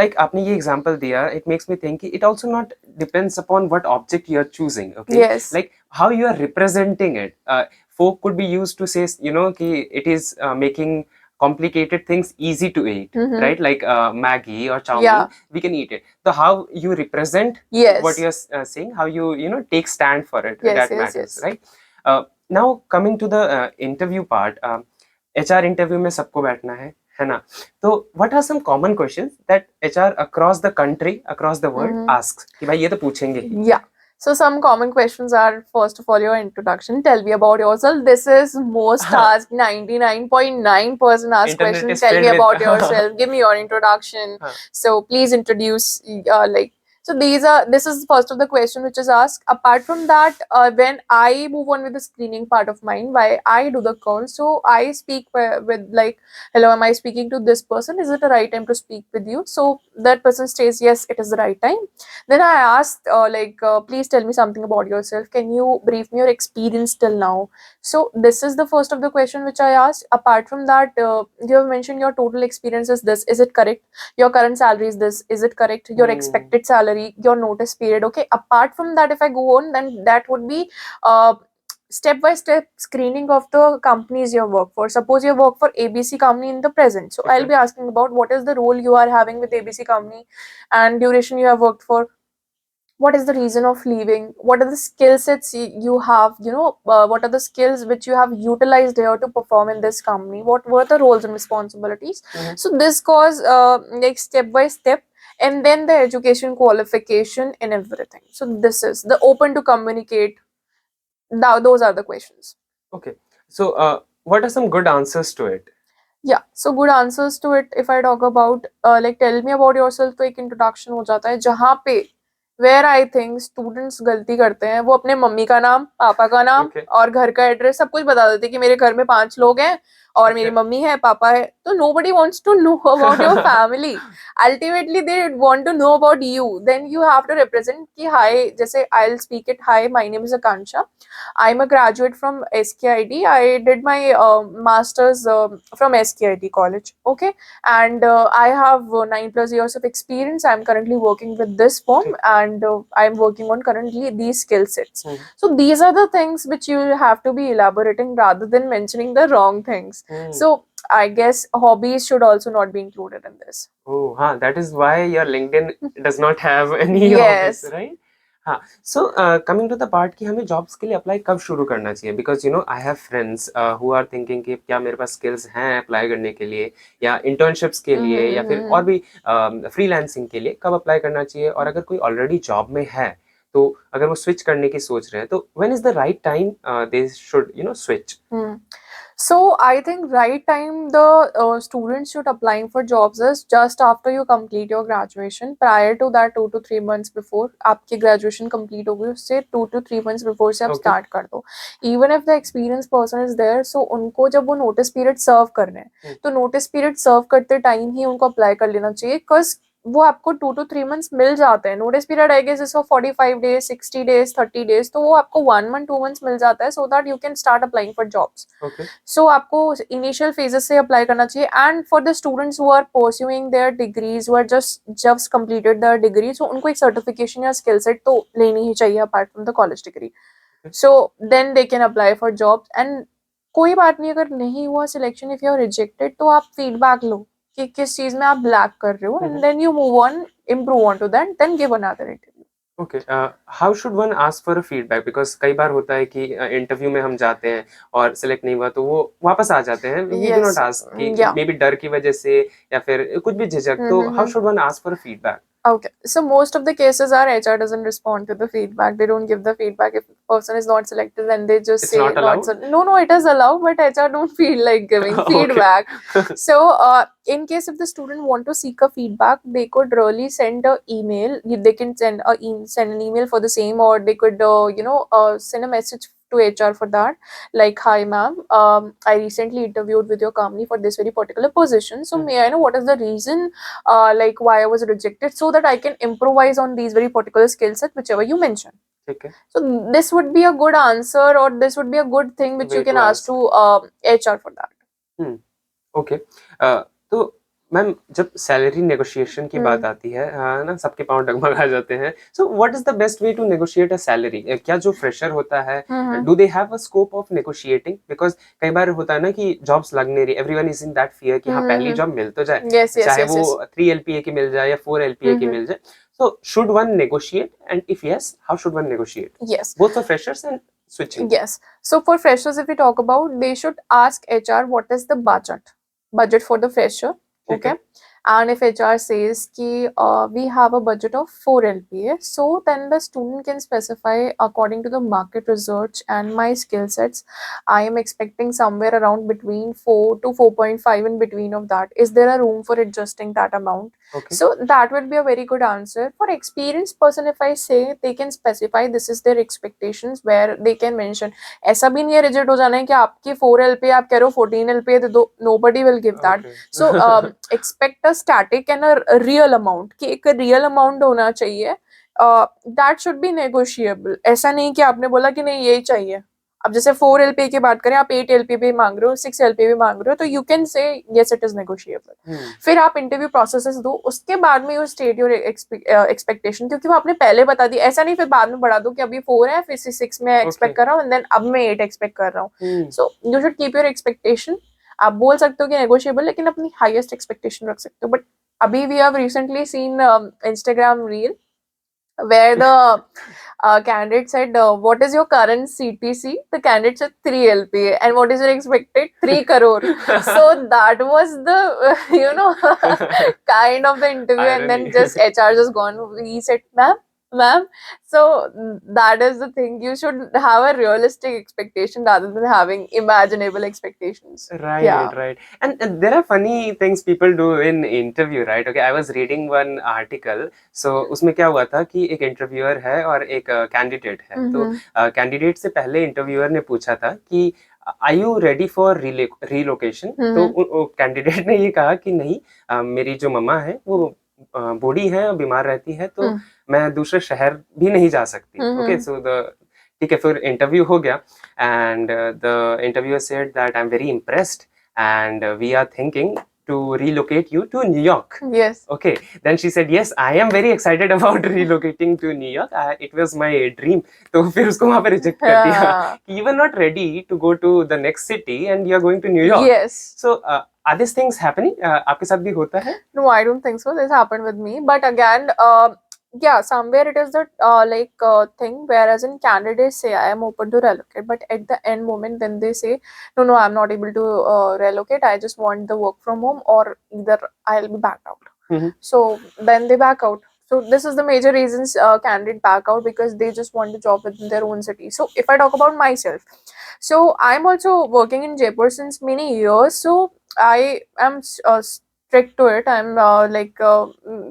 S1: Like आपने ये example दिया, it makes me think कि it also not depends upon what object you are choosing. Okay.
S2: Yes.
S1: Like how you are representing it. Fork could be used to say, you know, कि it is making complicated things easy to eat,
S2: Mhm.
S1: right? Like Maggi or chow mein,
S2: Yeah.
S1: we can eat it. So how you represent
S2: Yes.
S1: what you're saying, how you know take stand for it,
S2: Yes,
S1: that
S2: yes,
S1: matters,
S2: yes.
S1: right? Now coming to the interview part, HR interview में सबको बैठना है ना? तो what are some common questions that HR across the country, across the world
S2: Mhm.
S1: asks कि भाई ये तो पूछेंगे ही.
S2: Yeah. So some common questions are first of all your introduction. Tell me about yourself. This is most asked. 99.9% asked
S1: Internet
S2: question.
S1: is
S2: Tell
S1: filled
S2: me
S1: with-
S2: about yourself. Give me your introduction. So please introduce like. So this is first of the question which is asked. Apart from that, when I move on with the screening part of mine, why I do the call. So I speak with like, hello, am I speaking to this person? Is it the right time to speak with you? So that person says yes, it is the right time. Then I asked, please tell me something about yourself. Can you brief me your experience till now? So this is the first of the question which I asked. Apart from that, you have mentioned your total experience is this. Is it correct? Your current salary is this. Is it correct? Your expected salary, your notice period. Okay. Apart from that, if I go on, then that would be step-by-step screening of the companies you work for. Suppose you work for ABC company in the present. So I'll be asking about what is the role you are having with ABC company and duration you have worked for. What is the reason of leaving? What are the skill sets you have, what are the skills which you have utilized here to perform in this company? What were the roles and responsibilities? So this goes like step by step, and then the education qualification and everything. So this is the open to communicate. Those are the questions.
S1: Okay. So what are some good answers to it?
S2: Yeah, so good answers to it. If I talk about like tell me about yourself, तो एक introduction हो जाता है जहाँ पे where I think students गलती करते हैं, वो अपने मम्मी का नाम, पापा का नाम और घर का एड्रेस सब कुछ बता देते हैं कि मेरे घर में 5 लोग हैं और मेरी मम्मी है, पापा है. तो nobody wants to know about your family. Ultimately they want to know about you. Then you have to represent कि hi, जैसे I'll speak it. Hi, my name is Akansha. I'm a graduate from SKIT. I did my master's from SKIT college. Okay, and I have 9+ years of experience. I'm currently working with this firm, and I'm working on currently these skill sets. So these are the things which you have to be elaborating rather than mentioning the wrong things. So I guess hobbies should also not be included in this.
S1: Oh, that is why your LinkedIn does not have any
S2: Yes.
S1: hobbies, right? हाँ. So coming to the part कि हमें jobs के लिए apply कब शुरू करना चाहिए? Because you know I have friends who are thinking कि क्या मेरे पास skills हैं apply करने के लिए या internships के लिए या फिर और भी freelancing के लिए कब apply करना चाहिए? और अगर कोई already job में है तो अगर वो switch करने की सोच रहे हैं तो when is the right time they should switch?
S2: So I think right time the students should applying for jobs is just after you complete your graduation. Prior to that 2 to 3 months before आपकी graduation complete होगी उससे 2 to 3 months before से आप start कर दो. Even if the experienced person is there, so उनको जब वो notice period serve कर रहे हैं तो notice period serve करते time ही उनको apply कर लेना चाहिए, cause वो आपको 2 to 3 months मिल जाते हैं. नोटिस पीरियड आई गेस इसको 45 days, 60 days, 30 days, तो वो आपको 1 month 2 months मिल जाता है, so that you can start applying for jobs.
S1: Okay.
S2: So आपको initial phases से apply करना चाहिए. And for the students who are pursuing their degrees, who are just completed their degree, so उनको एक certification या skill set तो लेनी ही चाहिए apart from the college degree. So then they can apply for jobs. And कोई बात नहीं, अगर नहीं हुआ selection, if you are rejected, तो आप फीडबैक लो कि किस चीज में आप लैक कर रहे हो, and then you move on, improve on to that, then give another interview.
S1: Okay, how should one ask for a feedback? Because कई बार होता है कि इंटरव्यू में हम जाते हैं और सिलेक्ट नहीं हुआ तो वो वापस आ जाते हैं, we do not
S2: Yes,
S1: ask कि
S2: yeah.
S1: मे बी डर की वजह से या फिर कुछ भी झिझक, तो how
S2: Mm-hmm.
S1: Should one ask for a feedback?
S2: Okay, so most of the cases are HR doesn't respond to the feedback. They don't give the feedback. If a person is not selected, then they just
S1: It's
S2: say
S1: not
S2: not so.
S1: allowed?
S2: No, no, it is allowed, but HR don't feel like giving
S1: Okay.
S2: feedback. So, in case if the student want to seek a feedback, they could really send a email. They can send an email for the same, or they could send a message to HR for that. Like, hi ma'am, I recently interviewed with your company for this very particular position. So may I know what is the reason, like why I was rejected, so that I can improvise on these very particular skill set whichever you mentioned.
S1: ठीक है,
S2: So this would be a good answer, or this would be a good thing which
S1: way
S2: you can
S1: to
S2: ask
S1: ask.
S2: to HR for that.
S1: Hmm, okay. तो ma'am, जब salary negotiation की बात आती है, ना सबके पांव डगमगा जाते हैं। So what is the best way to negotiate a salary? क्या जो फ्रेशर होता है, do they have a scope of negotiating? Because कई बार होता है ना कि जॉब्स लग नहीं रही, everyone is in that fear कि हाँ पहली जॉब मिल तो जाए,
S2: Yes, yes,
S1: चाहे
S2: yes,
S1: वो
S2: yes.
S1: 3 LPA की मिल जाए या 4 LPA की मिल जाए। So should one negotiate, and if yes, how should one negotiate
S2: Yes.
S1: Both for freshers and switching?
S2: Yes. So for freshers, if we talk about, they should ask HR what is the budget for the fresher.
S1: ठीक है।
S2: Okay. And if HR says ki we have a budget of 4 LPA, so then the student can specify according to the market research and my skill sets. I am expecting somewhere around between 4 to 4.5, in between of that. Is there a room for adjusting that amount?
S1: Okay.
S2: So that would be a very good answer. For experienced person, if I say, they can specify this is their expectations, where they can mention. ऐसा भी नहीं है reject हो जाना है कि आपकी 4 LPA आप कह रहे हो 14 LPA दे दो, nobody will give that.
S1: Okay.
S2: So expect a static and a real amount, कि एक real amount होना चाहिए. That should be negotiable. ऐसा नहीं कि आपने बोला कि नहीं यही चाहिए. अब जैसे 4 LPA की बात करें, आप 8 LPA भी मांग रहे हो, 6 LPA भी मांग रहे हो, तो you can say yes it is negotiable. फिर आप इंटरव्यू प्रोसेसेस दो, उसके बाद में यू स्टेट योर एक्सपेक्टेशन, क्योंकि वो आपने पहले बता दी. ऐसा नहीं फिर बाद में बढ़ा दो कि अभी 4 है, फिर 6 में एक्सपेक्ट कर रहा हूँ, एंड देन अब मैं 8 एक्सपेक्ट कर रहा हूँ. So you should keep your expectation. आप बोल सकते हो कि नेगोशिएबल, लेकिन अपनी हाईएस्ट एक्सपेक्टेशन रख सकते हो. बट अभी we have recently seen Instagram reel where the candidate said, what is your current CTC? The candidate said 3 LPA. And what is your expected? 3 crore. So that was the, kind of the interview.
S1: Irony.
S2: And then just HR just gone. He said, ma'am. So that is the thing. You should have a realistic expectation rather than having imaginable expectations.
S1: Right,
S2: Yeah.
S1: right. And there are funny things people do in interview, right? Okay, I was reading one article. So उसमें क्या हुआ था कि एक interviewer है और एक candidate है. तो कैंडिडेट से पहले इंटरव्यूअर ने पूछा था कि are you ready for relocation? तो कैंडिडेट ने ये कहा कि नहीं, मेरी जो मम्मा है वो बूढ़ी है और बीमार रहती है, तो मैं दूसरे शहर भी नहीं जा सकती. ओके, सो ठीक है, फिर इंटरव्यू हो गया, and the interviewer said that I am very impressed and we are thinking to relocate you to New York.
S2: Yes.
S1: Okay, then she said yes, I am very excited about relocating to New York. It was my dream. तो फिर उसको वहाँ पे reject कर दिया कि you were not ready to go to the next city and you are going to New York.
S2: Yes.
S1: So are these things happening? आपके साथ भी होता है?
S2: No, I don't think so. This happened with me. But again, yeah, somewhere it is the thing, whereas in candidates say I am open to relocate, but at the end moment then they say no, I'm not able to relocate. I just want the work from home, or either I'll be backed out. So then they back out. So this is the major reasons candidate back out, because they just want a job within their own city. So if I talk about myself, so I'm also working in Jaipur since many years. So I am strict to it. I'm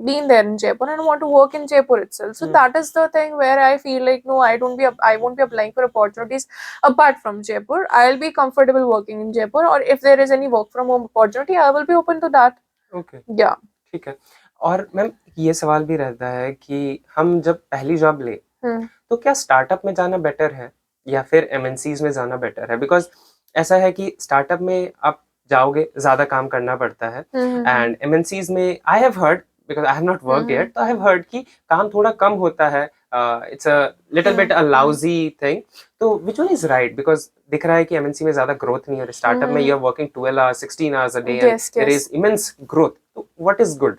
S2: been there in Jaipur and I want to work in Jaipur itself. So that is the thing where I feel like no, I won't be applying for opportunities apart from Jaipur. I'll be comfortable working in Jaipur, or if there is any work from home opportunity, I will be open to that.
S1: Okay.
S2: Yeah.
S1: ठीक है. और ma'am ये सवाल भी रहता है कि हम जब पहली जॉब ले तो क्या स्टार्टअप में जाना बेटर है या फिर MNCs में जाना बेटर है? बिकॉज ऐसा है कि स्टार्टअप में आप जाओगे, ज्यादा काम करना पड़ता है, एंड MNCs में I have heard, because I have not worked yet, तो आई हैव हर्ड कि काम थोड़ा कम होता है, it's a little bit a lousy thing. तो which one is right? Because दिख रहा है कि MNC में ज़्यादा growth नहीं है और startup में you're working 12 hours, 16 hours a day, and
S2: Yes,
S1: there
S2: yes.
S1: is immense growth. So what is good?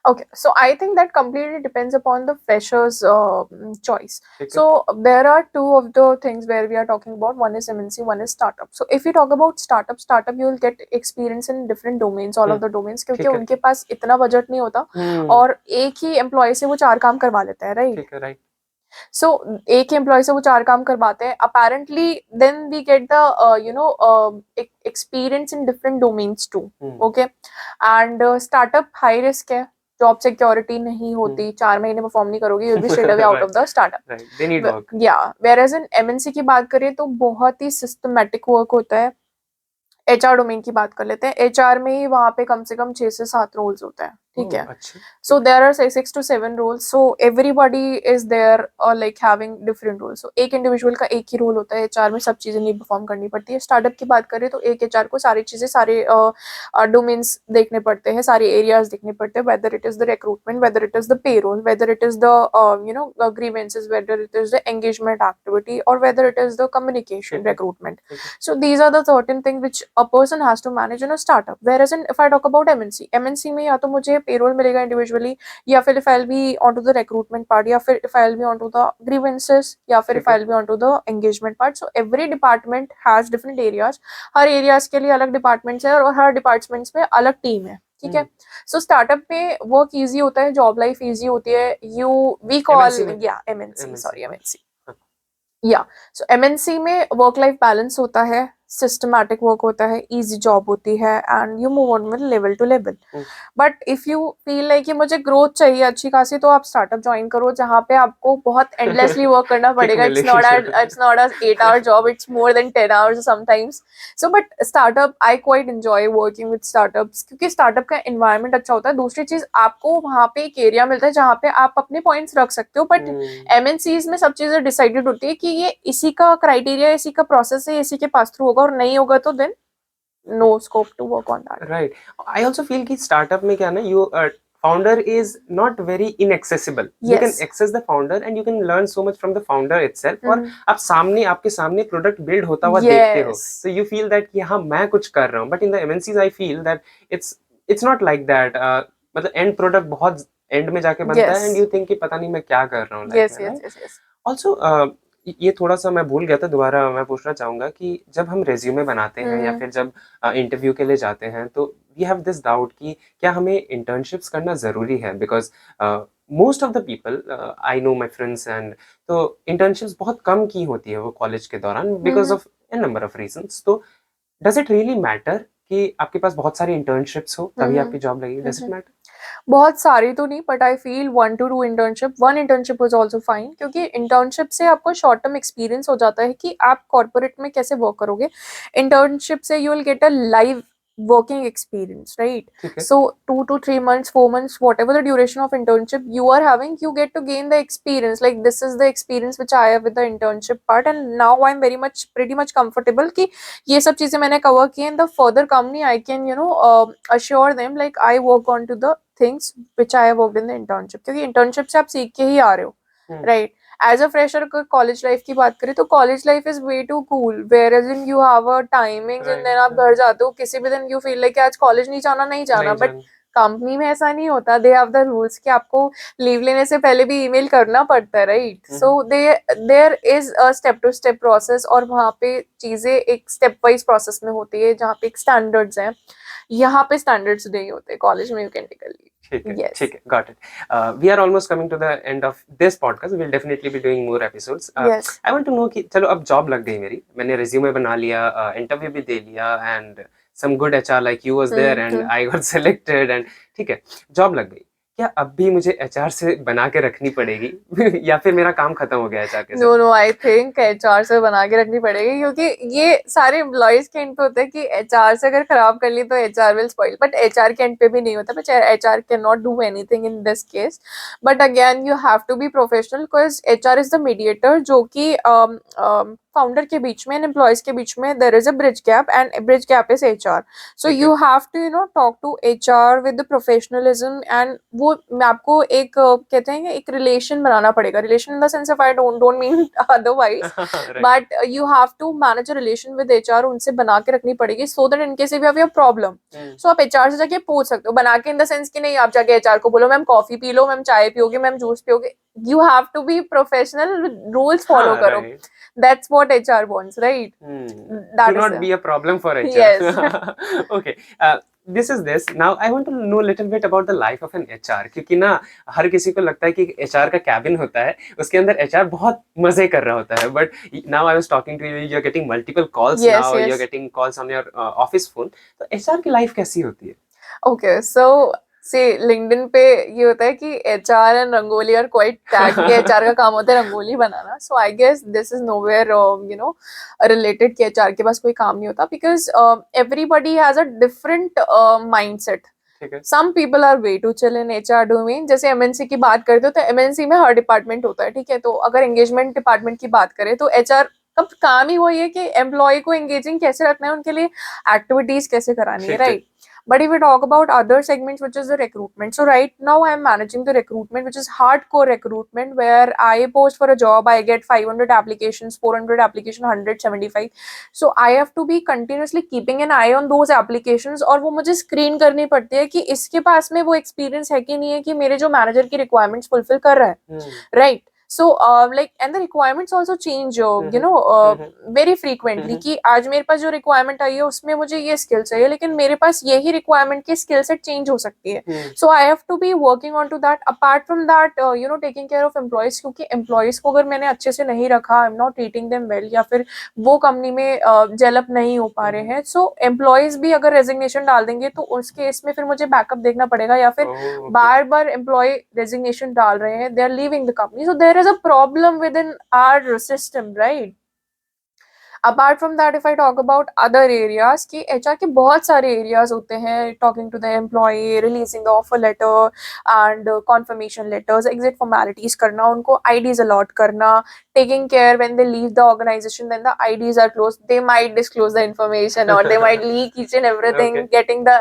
S2: Okay, so I think that completely depends upon the fresher's choice.
S1: ठीक है?
S2: So there are two of the things where we are talking about. One is MNC, one is startup. So if you talk about startup you will get experience in different domains, all of the domains, क्योंकि
S1: ठीक है।
S2: उनके पास इतना budget नहीं होता और एक ही employ से वो 4 काम करवा लेते हैं, राइट?
S1: ठीक है, right.
S2: So एक ही एम्प्लॉय से वो 4 काम करवाते हैं. Apparently then we get the experience in different domains too. Okay, and startup high risk है. जॉब सिक्योरिटी नहीं होती, 4 महीने परफॉर्म नहीं करोगे, you'll be straight away out of the startup.
S1: Right, they need work.
S2: Yeah, whereas in MNC की बात करें तो बहुत ही सिस्टमैटिक वर्क होता है. HR डोमेन की बात कर लेते हैं. HR में ही वहाँ पे कम से कम 6 से 7 रोल्स होते हैं, ठीक है?
S1: अच्छा.
S2: So there are 6 to 7 roles. So everybody is there like having different roles. So एक इंडिविजुअल का एक ही रोल होता है. HR में सब चीजें नहीं परफॉर्म करनी पड़ती है. स्टार्टअप की बात करें तो एक HR को सारी चीजें, सारे डोमेन्स देखने पड़ते हैं, सारे एरियाज देखने पड़ते हैं. Whether it is the recruitment, whether it is the payroll, whether it is the grievances, whether it is the engagement activity, or whether it is the communication recruitment. So these are the certain things which a person has to manage in a startup. Whereas if I talk about MNC में या तो मुझे payroll मिलेगा individually, या फिर if I'll be onto the recruitment part, या फिर if I'll be onto the grievances, या फिर if I'll be onto the engagement part. So every department has different areas. Her areas के लिए अलग departments है और हर departments में अलग team है, ठीक है? So startup में work easy होता है, job life easy होती है. We call MNC, sorry, MNC. Yeah, so MNC में work life balance होता है, सिस्टमैटिक वर्क होता है, इजी जॉब होती है, and you move on with level to level. But if you feel like कि मुझे ग्रोथ चाहिए अच्छी खासी, तो आप स्टार्टअप ज्वाइन करो जहाँ पे आपको बहुत एंडलेसली वर्क करना पड़ेगा. It's not a 8 hour job, it's more than 10 hours sometimes. So but startup I quite enjoy working with startups, क्योंकि स्टार्टअप का एनवायरनमेंट अच्छा होता है. दूसरी चीज, आपको वहाँ पे एक एरिया मिलता है जहाँ पे आप अपने पॉइंट्स रख सकते हो. बट MNCs में सब चीजें डिसाइडेड होती है कि ये इसी का क्राइटेरिया, इसी का प्रोसेस है, इसी के पास थ्रू होगा, और नहीं होगा तो then no scope to work on that.
S1: Right. I also feel कि startup में क्या ना, you founder is not very inaccessible.
S2: Yes.
S1: You can access the founder and you can learn so much from the founder itself. और आप आपके सामने product build होता हुआ देखते हो, so you feel that कि हाँ मैं कुछ कर रहा हूँ. But in the MNCs I feel that it's not like that. मतलब end product बहुत end में जाके बनता है and you think कि पता नहीं मैं क्या कर रहा हूँ.
S2: Yes.
S1: Also ये थोड़ा सा मैं भूल गया था, दोबारा मैं पूछना चाहूंगा कि जब हम रेज्यूमे बनाते हैं या फिर जब इंटरव्यू के लिए जाते हैं, तो वी हैव दिस डाउट कि क्या हमें इंटर्नशिप्स करना ज़रूरी है. Because most of the people I know my friends and, तो इंटर्नशिप्स बहुत कम की होती है वो कॉलेज के दौरान because of A number of reasons. तो डज इट रियली मैटर कि आपके पास बहुत सारी इंटर्नशिप्स हो तभी आपकी जॉब लगी? Does it matter?
S2: बहुत सारी तो नहीं, but I feel 1 to 2 internship. 1 internship was also fine, क्योंकि इंटर्नशिप से आपको शॉर्ट टर्म एक्सपीरियंस हो जाता है कि आप कॉर्पोरेट में कैसे वर्क करोगे. इंटर्नशिप से you will get a live working experience, right?
S1: Okay.
S2: So 2 to 3 months, 4 months, whatever the duration of internship you are having, you get to gain the experience. Like this is the experience which I have with the internship part, and now I'm pretty much comfortable कि ये सब चीजें मैंने cover की. And the further company I can assure them like I work on to the things which I have worked in the internship, क्योंकि internship से आप सीख के ही आ रहे हो, right? As a fresher college life की बात करें तो college life is way too cool, whereas in you have a timings and then आप घर जाते हो किसी भी दिन, यू फील लाइक आज कॉलेज नहीं जाना. बट कंपनी में ऐसा नहीं होता. दे हैव द रूल्स कि आपको लीव लेने से पहले भी ईमेल करना पड़ता है, right? So there is a step to step process, और वहाँ पे चीजें एक स्टेप वाइज प्रोसेस में होती है जहाँ पे एक स्टैंडर्ड्स हैं. यहाँ पे स्टैंडर्ड्स नहीं होते. कॉलेज में you can take a leave.
S1: ठीक है, got it. We are almost coming to the end of this podcast. We'll definitely be doing more episodes.
S2: Yes.
S1: I want to know कि चलो अब जॉब लग गई मेरी, मैंने रिज्यूमे बना लिया, इंटरव्यू भी दे लिया, and some good HR like you was there and I got selected and ठीक है, जॉब लग गई. क्या अब भी मुझे HR से बना के रखनी पड़ेगी या फिर मेरा काम खत्म हो गया HR के साथ?
S2: नो आई थिंक HR से बना के रखनी पड़ेगी, क्योंकि ये सारे एम्प्लॉइज के एंड पे होता है कि HR से अगर खराब कर ली तो HR will spoil, but HR के एंड पे भी नहीं होता. But HR can not do anything in this case. But again you have to be professional, because HR is the mediator जो कि फाउंडर के बीच में एंड एम्प्लॉयज के बीच में there is a bridge gap and bridge gap is HR. So
S1: ठीक है.
S2: You have to talk to HR with the professionalism and वो आपको एक कहते हैं एक रिलेशन बनाना पड़ेगा. Relation in the sense of I don't mean otherwise,
S1: Right.
S2: But you have to manage a relation with HR. उनसे बना के रखनी पड़ेगी so that in case if you have a problem, सो आप एचआर से जाके पूछ सकते हो. बना के इन द सेंस कि नहीं आप जाके एचआर को बोलो ma'am coffee P low, ma'am चाय पियोगे, मैम जूस पियोगे. You have to be professional, rules follow
S1: हाँ,
S2: karo.
S1: right.
S2: That's what HR wants, right? That
S1: Do
S2: is
S1: not be a problem for HR.
S2: Yes.
S1: Okay. This is this. Now I want to know a little bit about the life of an HR. क्योंकि ना हर किसी को लगता है कि HR का cabin होता है, उसके अंदर HR बहुत मजे कर रहा होता है. But now I was talking to you, you're getting multiple calls
S2: Yes,
S1: now.
S2: yes.
S1: You're getting calls on your office phone. तो HR की लाइफ कैसी होती है?
S2: Okay, so see, LinkedIn पे ये होता है कि HR and rangoli are quite tagged कि HR का काम होता है रंगोली बनाना. So I guess this is nowhere related कि HR के पास कोई काम नहीं होता because everybody has a different mindset.
S1: ठीक है.
S2: Some people are way too chill in HR domain. जैसे MNC की बात करते हो तो MNC में हर डिपार्टमेंट होता है, ठीक है. तो अगर एंगेजमेंट डिपार्टमेंट की बात करें तो HR का काम ही वही है कि एम्प्लॉय को एंगेजिंग कैसे रखना है, उनके लिए एक्टिविटीज कैसे करानी है, right. But if we talk about other segments, which is the recruitment, so right now I am managing the recruitment, which is hardcore recruitment, where I post for a job, I get 500 applications, 400 applications, 175. So I have to be continuously keeping an eye on those applications, और वो मुझे screen करनी पड़ती है कि इसके पास में वो experience है कि नहीं है कि मेरे जो manager की requirements fulfill कर रहा है, right. So like and the requirements also change very frequently कि आज मेरे पास जो requirement आई है उसमें मुझे ये skill चाहिए, लेकिन मेरे पास यही requirement की skill set change हो सकती है. So I have to be working on to that. Apart from that taking care of employees, क्योंकि employees को अगर मैंने अच्छे से नहीं रखा, I'm not treating them well, या फिर वो company में gel up नहीं हो पा रहे हैं, so employees भी अगर resignation डाल देंगे तो उस केस में फिर मुझे backup देखना पड़ेगा, या फिर बार बार employee resignation डाल रहे हैं, they are leaving the company, so there is a problem within our system, right. Apart from that, if I talk about other areas कि HR के बहुत सारे areas होते हैं, talking to the employee, releasing the offer letter and confirmation letters, exit formalities करना, उनको IDs allot करना, taking care when they leave the organization, then the IDs are closed, they might disclose the information or they might leak each and everything,
S1: Okay.
S2: getting the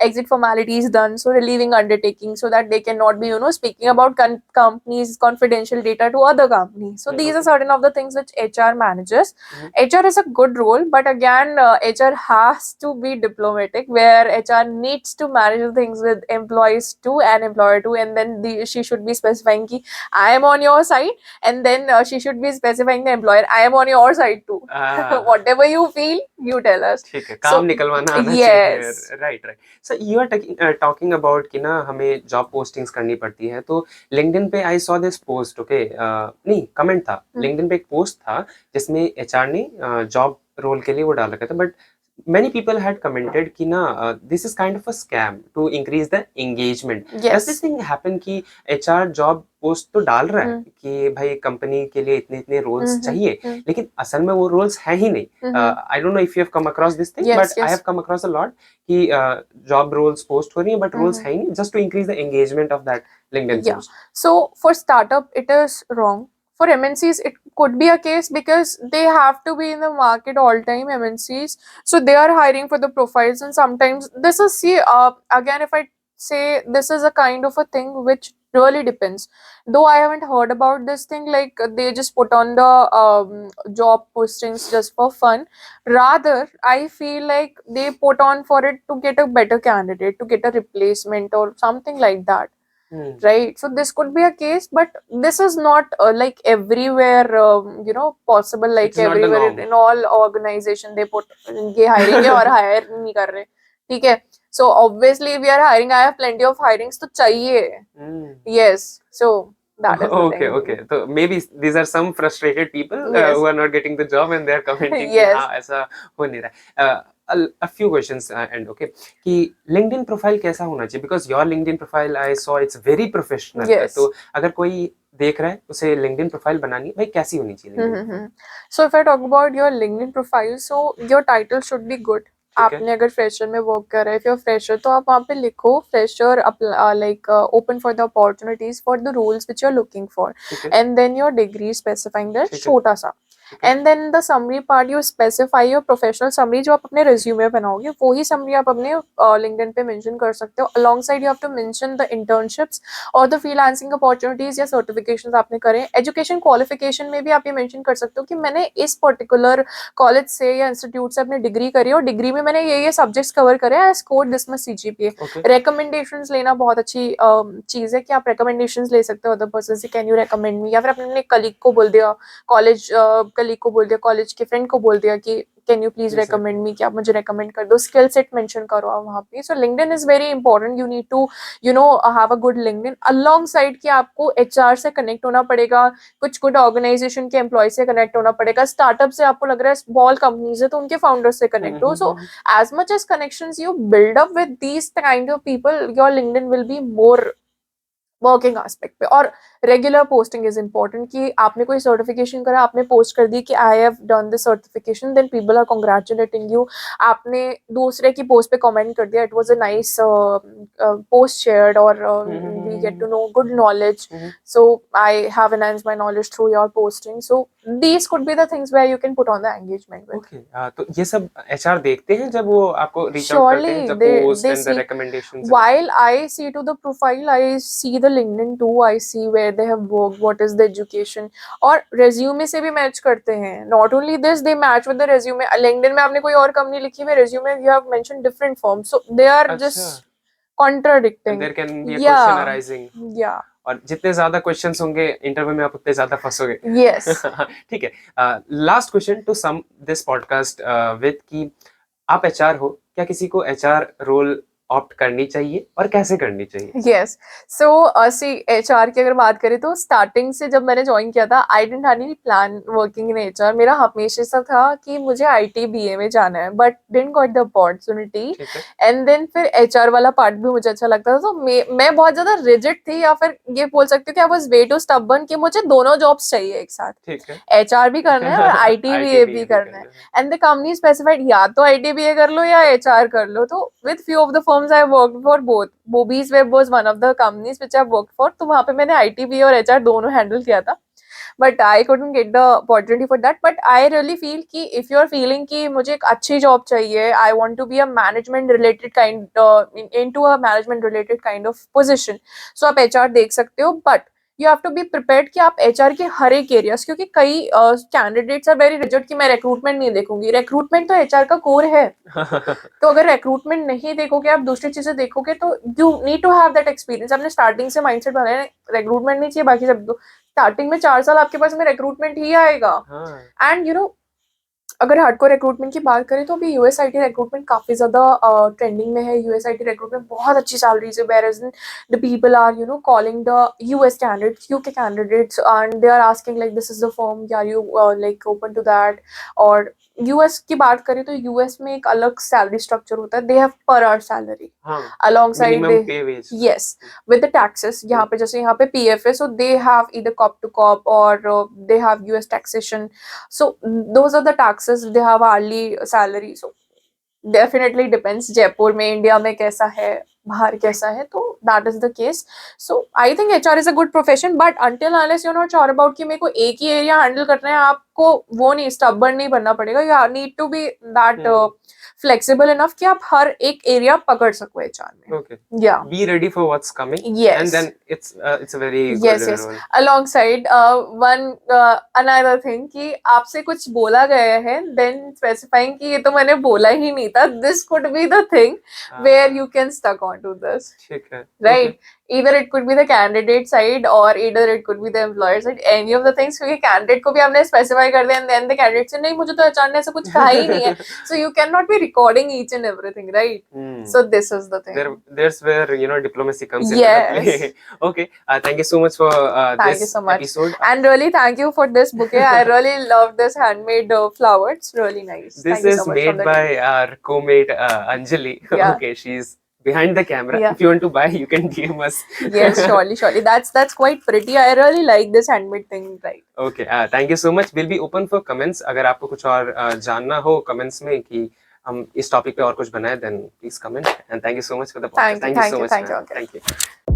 S2: exit formalities done, so relieving undertaking so that they cannot be speaking about companies confidential data to other companies. So these are certain of the things which HR manages. HR is a good role, but again HR has to be diplomatic, where HR needs to manage the things with employees too and employer too, and then she should be specifying ki I am on your side, and then she should be specifying the employer I am on your side too. Whatever you feel, you tell us.
S1: ठीक है, काम निकलवाना आना
S2: Yes.
S1: चाहिए. Right right. So you are talking about कि ना हमें job postings करनी पड़ती है. तो लिंक्डइन पे I saw this post. Okay, नहीं कमेंट था लिंक्डइन पे, एक पोस्ट था जिसमें एचआर ने जॉब रोल के लिए वो डाल रखा था. But many people had commented कि ना this is kind of a scam to increase the engagement.
S2: Yes.
S1: Does this thing happen कि HR जॉब पोस्ट तो डाल रहा है कि भाई कंपनी के लिए इतने इतने रोल्स चाहिए, लेकिन असल में वो रोल्स है ही नहीं. I don't know if you have come across this thing,
S2: Yes,
S1: but I
S2: yes.
S1: have come across a lot कि जॉब रोल्स पोस्ट हो रही हैं बट रोल्स है ही नहीं, just to increase the engagement of that LinkedIn
S2: Yeah.
S1: post.
S2: So for startup, it is wrong. For MNCs, it could be a case because they have to be in the market all time, MNCs. So they are hiring for the profiles, and sometimes this is, see, again, if I say this is a kind of a thing which really depends. Though I haven't heard about this thing, like they just put on the job postings just for fun. Rather, I feel like they put on for it to get a better candidate, to get a replacement or something like that. Right, so this could be a case, but this is not like everywhere possible, like
S1: It's not the
S2: everywhere
S1: norm.
S2: in all organization they put ये hiring है और hire नहीं कर रहे, ठीक है. So obviously we are hiring, I have plenty of hirings तो चाहिए. Yes, so that is the
S1: Okay,
S2: thing.
S1: okay. So maybe these are some frustrated people
S2: Yes.
S1: who are not getting the job and they are commenting
S2: Yes.
S1: कि हाँ ऐसा हो नहीं रहा है. A few questions and okay कि LinkedIn profile कैसा होना चाहिए, because your LinkedIn profile I saw it's very professional.
S2: Yes.
S1: तो अगर कोई देख रहा है उसे LinkedIn profile बनानी है, भाई कैसी होनी चाहिए LinkedIn profile?
S2: So if I talk about your LinkedIn profile, so your title should be good. आपने अगर फ्रेशर में वर्क कर रहे हैं, if you're fresher, तो आप वहाँ पे लिखो fresher like open for the opportunities for the roles which you're looking for,
S1: ठीक है.
S2: and then your degree specifying that
S1: ठीक है.
S2: छोटा सा. And then the summary part you specify your professional summary जो आप अपने रिज्यूमे बनाओगे वही समरी आप अपने लिंक्डइन पे मेंशन कर सकते हो. Alongside you have to mention the internships और द फ्रीलांसिंग अपॉर्चुनिटीज या सर्टिफिकेशंस आपने करे. एजुकेशन क्वालिफिकेशन में भी आप ये मेंशन कर सकते हो कि मैंने इस पर्टिकुलर कॉलेज से या इंस्टीट्यूट से अपनी डिग्री करी और डिग्री में मैंने ये सब्जेक्ट्स कवर करे. I scored this much CGPA. Recommendations लेना बहुत अच्छी चीज है कि आप रिकमेंडेशंस ले सकते हो अदर पर्सन से. कैन यू रिकमेंड मी, या फिर अपने कलीग को बोल दिया, कॉलेज कलीग को बोल दिया, कॉलेज के फ्रेंड को बोल दिया कि कैन यू प्लीज रिकमेंड मी, कि आप मुझे रिकमेंड कर दो. स्किल सेट मेंशन करो आप वहाँ पे. So LinkedIn is very important. You need to have a good LinkedIn. Alongside कि आपको HR से कनेक्ट होना पड़ेगा, कुछ गुड ऑर्गेनाइजेशन के एम्प्लॉय से कनेक्ट होना पड़ेगा. स्टार्टअप से आपको लग रहा है स्मॉल कंपनीज है तो उनके फाउंडर से कनेक्ट हो. सो as much as connections you build up with these kind of people, your LinkedIn will be more working aspect पे. और रेगुलर पोस्टिंग इज इम्पोर्टेंट कि आपने कोई सर्टिफिकेशन करा, आपने पोस्ट कर दी कि I have done this certification, then people are congratulating you. आपने दूसरे की पोस्ट पे कमेंट कर दिया, it was a nice post shared और we get to know good knowledge, so I have enhanced my knowledge through your posting. So these could be the things where you can put on the engagement with.
S1: Okay, तो ये सब HR देखते हैं जब वो आपको reach out करते हैं, जब post and the recommendations.
S2: While I see to the profile, I see the LinkedIn too. I see where they have worked, what is the education, और resume से भी match करते हैं. Not only this, they match with the resume. LinkedIn में आपने कोई और company लिखी है, resume you have mentioned different firms, so they are just contradicting.
S1: And there can be a question arising.
S2: Yeah.
S1: और जितने ज्यादा क्वेश्चंस होंगे इंटरव्यू में आप उतने ज्यादा फंसोगे.
S2: Yes.
S1: ठीक है. Last question to sum this podcast with कि आप HR हो, क्या किसी को HR रोल ऑप्ट करनी चाहिए और कैसे करनी चाहिए?
S2: Yes. So, see, HR की अगर बात करें तो स्टार्टिंग से जब मैंने ज्वाइन किया था, I didn't have any plan working in HR. मेरा हमेशा से था कि मुझे ITBA में जाना है, but didn't got the opportunity. And then फिर HR वाला पार्ट भी मुझे अच्छा लगता था, तो मैं बहुत ज्यादा रिजिड थी, या फिर ये बोल सकती हूँ कि I was way too stubborn कि मुझे दोनों जॉब्स चाहिए एक साथ. HR भी करना है और ITBA भी करना है. एंड द कंपनी स्पेसिफाइड या तो ITBA कर लो या HR कर लो. तो with few of the firms I worked for both. Bobies Web was one of the companies which I worked for. तो वहाँ पे मैंने ITBA और HR दोनों हैंडल किया था. But I couldn't get the opportunity for that. But I really feel कि if you are feeling कि मुझे एक अच्छी जॉब चाहिए, I want to be a management related kind into a management related kind of position. So आप HR देख सकते हो, but you have to be prepared कि आप HR के हर एक एरियाज, क्योंकि कई कैंडिडेट्स आर वेरी रिजिड कि मैं रिक्रूटमेंट नहीं देखूंगी. रिक्रूटमेंट तो HR का कोर है. तो अगर रिक्रूटमेंट नहीं देखोगे, आप दूसरी चीजें देखोगे, तो you need to have that experience. आपने स्टार्टिंग से माइंडसेट बनाया, रिक्रूटमेंट नहीं चाहिए, बाकी सब स्टार्टिंग में 4 साल आपके पास में रिक्रूटमेंट ही आएगा. एंड यू नो, अगर हार्डकोर रिक्रूटमेंट की बात करें तो अभी US IT रिक्रूटमेंट काफी ज्यादा ट्रेंडिंग में है. US IT रिक्रूटमेंट बहुत अच्छी सैलरीज है, whereas the people are calling the US candidates, UK candidates, and they are asking like this is the firm, are you like open to that. और US की बात करें तो US में एक अलग सैलरी स्ट्रक्चर होता है. They have per hour salary alongside they, yes, with the taxes. यहाँ पे जैसे यहाँ पे PF है, so they have either cop to cop or they have US taxation. So those are the taxes. They have hourly salary. So definitely depends. Jaipur में, India में कैसा है, बाहर कैसा है, तो that is the case. So I think HR is a good profession, but until unless you're not sure about कि मेरे को एक ही एरिया हैंडल करना है, आपको वो नहीं स्टबर्न नहीं बनना पड़ेगा. You need to be that flexible enough कि आप हर एक एरिया पकड़ सको HR में.
S1: Okay.
S2: Yeah.
S1: Be ready for what's coming.
S2: Yes.
S1: And then it's a very
S2: yes,
S1: good
S2: yes.
S1: role.
S2: Alongside one another thing कि आपसे कुछ बोला गया है, then specifying कि ये तो मैंने बोला ही नहीं था. This could be the thing where you can stuck onto this.
S1: ठीक है.
S2: Right.
S1: Okay.
S2: Either it could be the candidate side or either it could be the employer side. Any of the things. क्योंकि candidate को भी आपने specify कर दिया and then the candidate से नहीं, मुझे तो HR ने ऐसा कुछ कहा ही नहीं है. So you cannot be recording each and everything, right? So this is the thing.
S1: There's where diplomacy comes into
S2: Yes.
S1: play. Okay. Thank you so much for
S2: Thank
S1: this
S2: you so much.
S1: episode.
S2: And really thank you for this bouquet. I really love this handmade flower. It's really nice.
S1: This
S2: Thank you
S1: is
S2: so much
S1: made by our co-mate Anjali.
S2: Yeah.
S1: Okay, she's behind the camera.
S2: Yeah.
S1: If you want to buy, you can DM us.
S2: Yes, surely. That's quite pretty. I really like this handmade thing, right?
S1: Okay. Thank you so much. We'll be open for comments. अगर आपको कुछ और जानना हो comments में कि हम इस टॉपिक पे और कुछ बनाए, then please comment. And thank you so much for the podcast.
S2: Thank you so much.
S1: Thank you.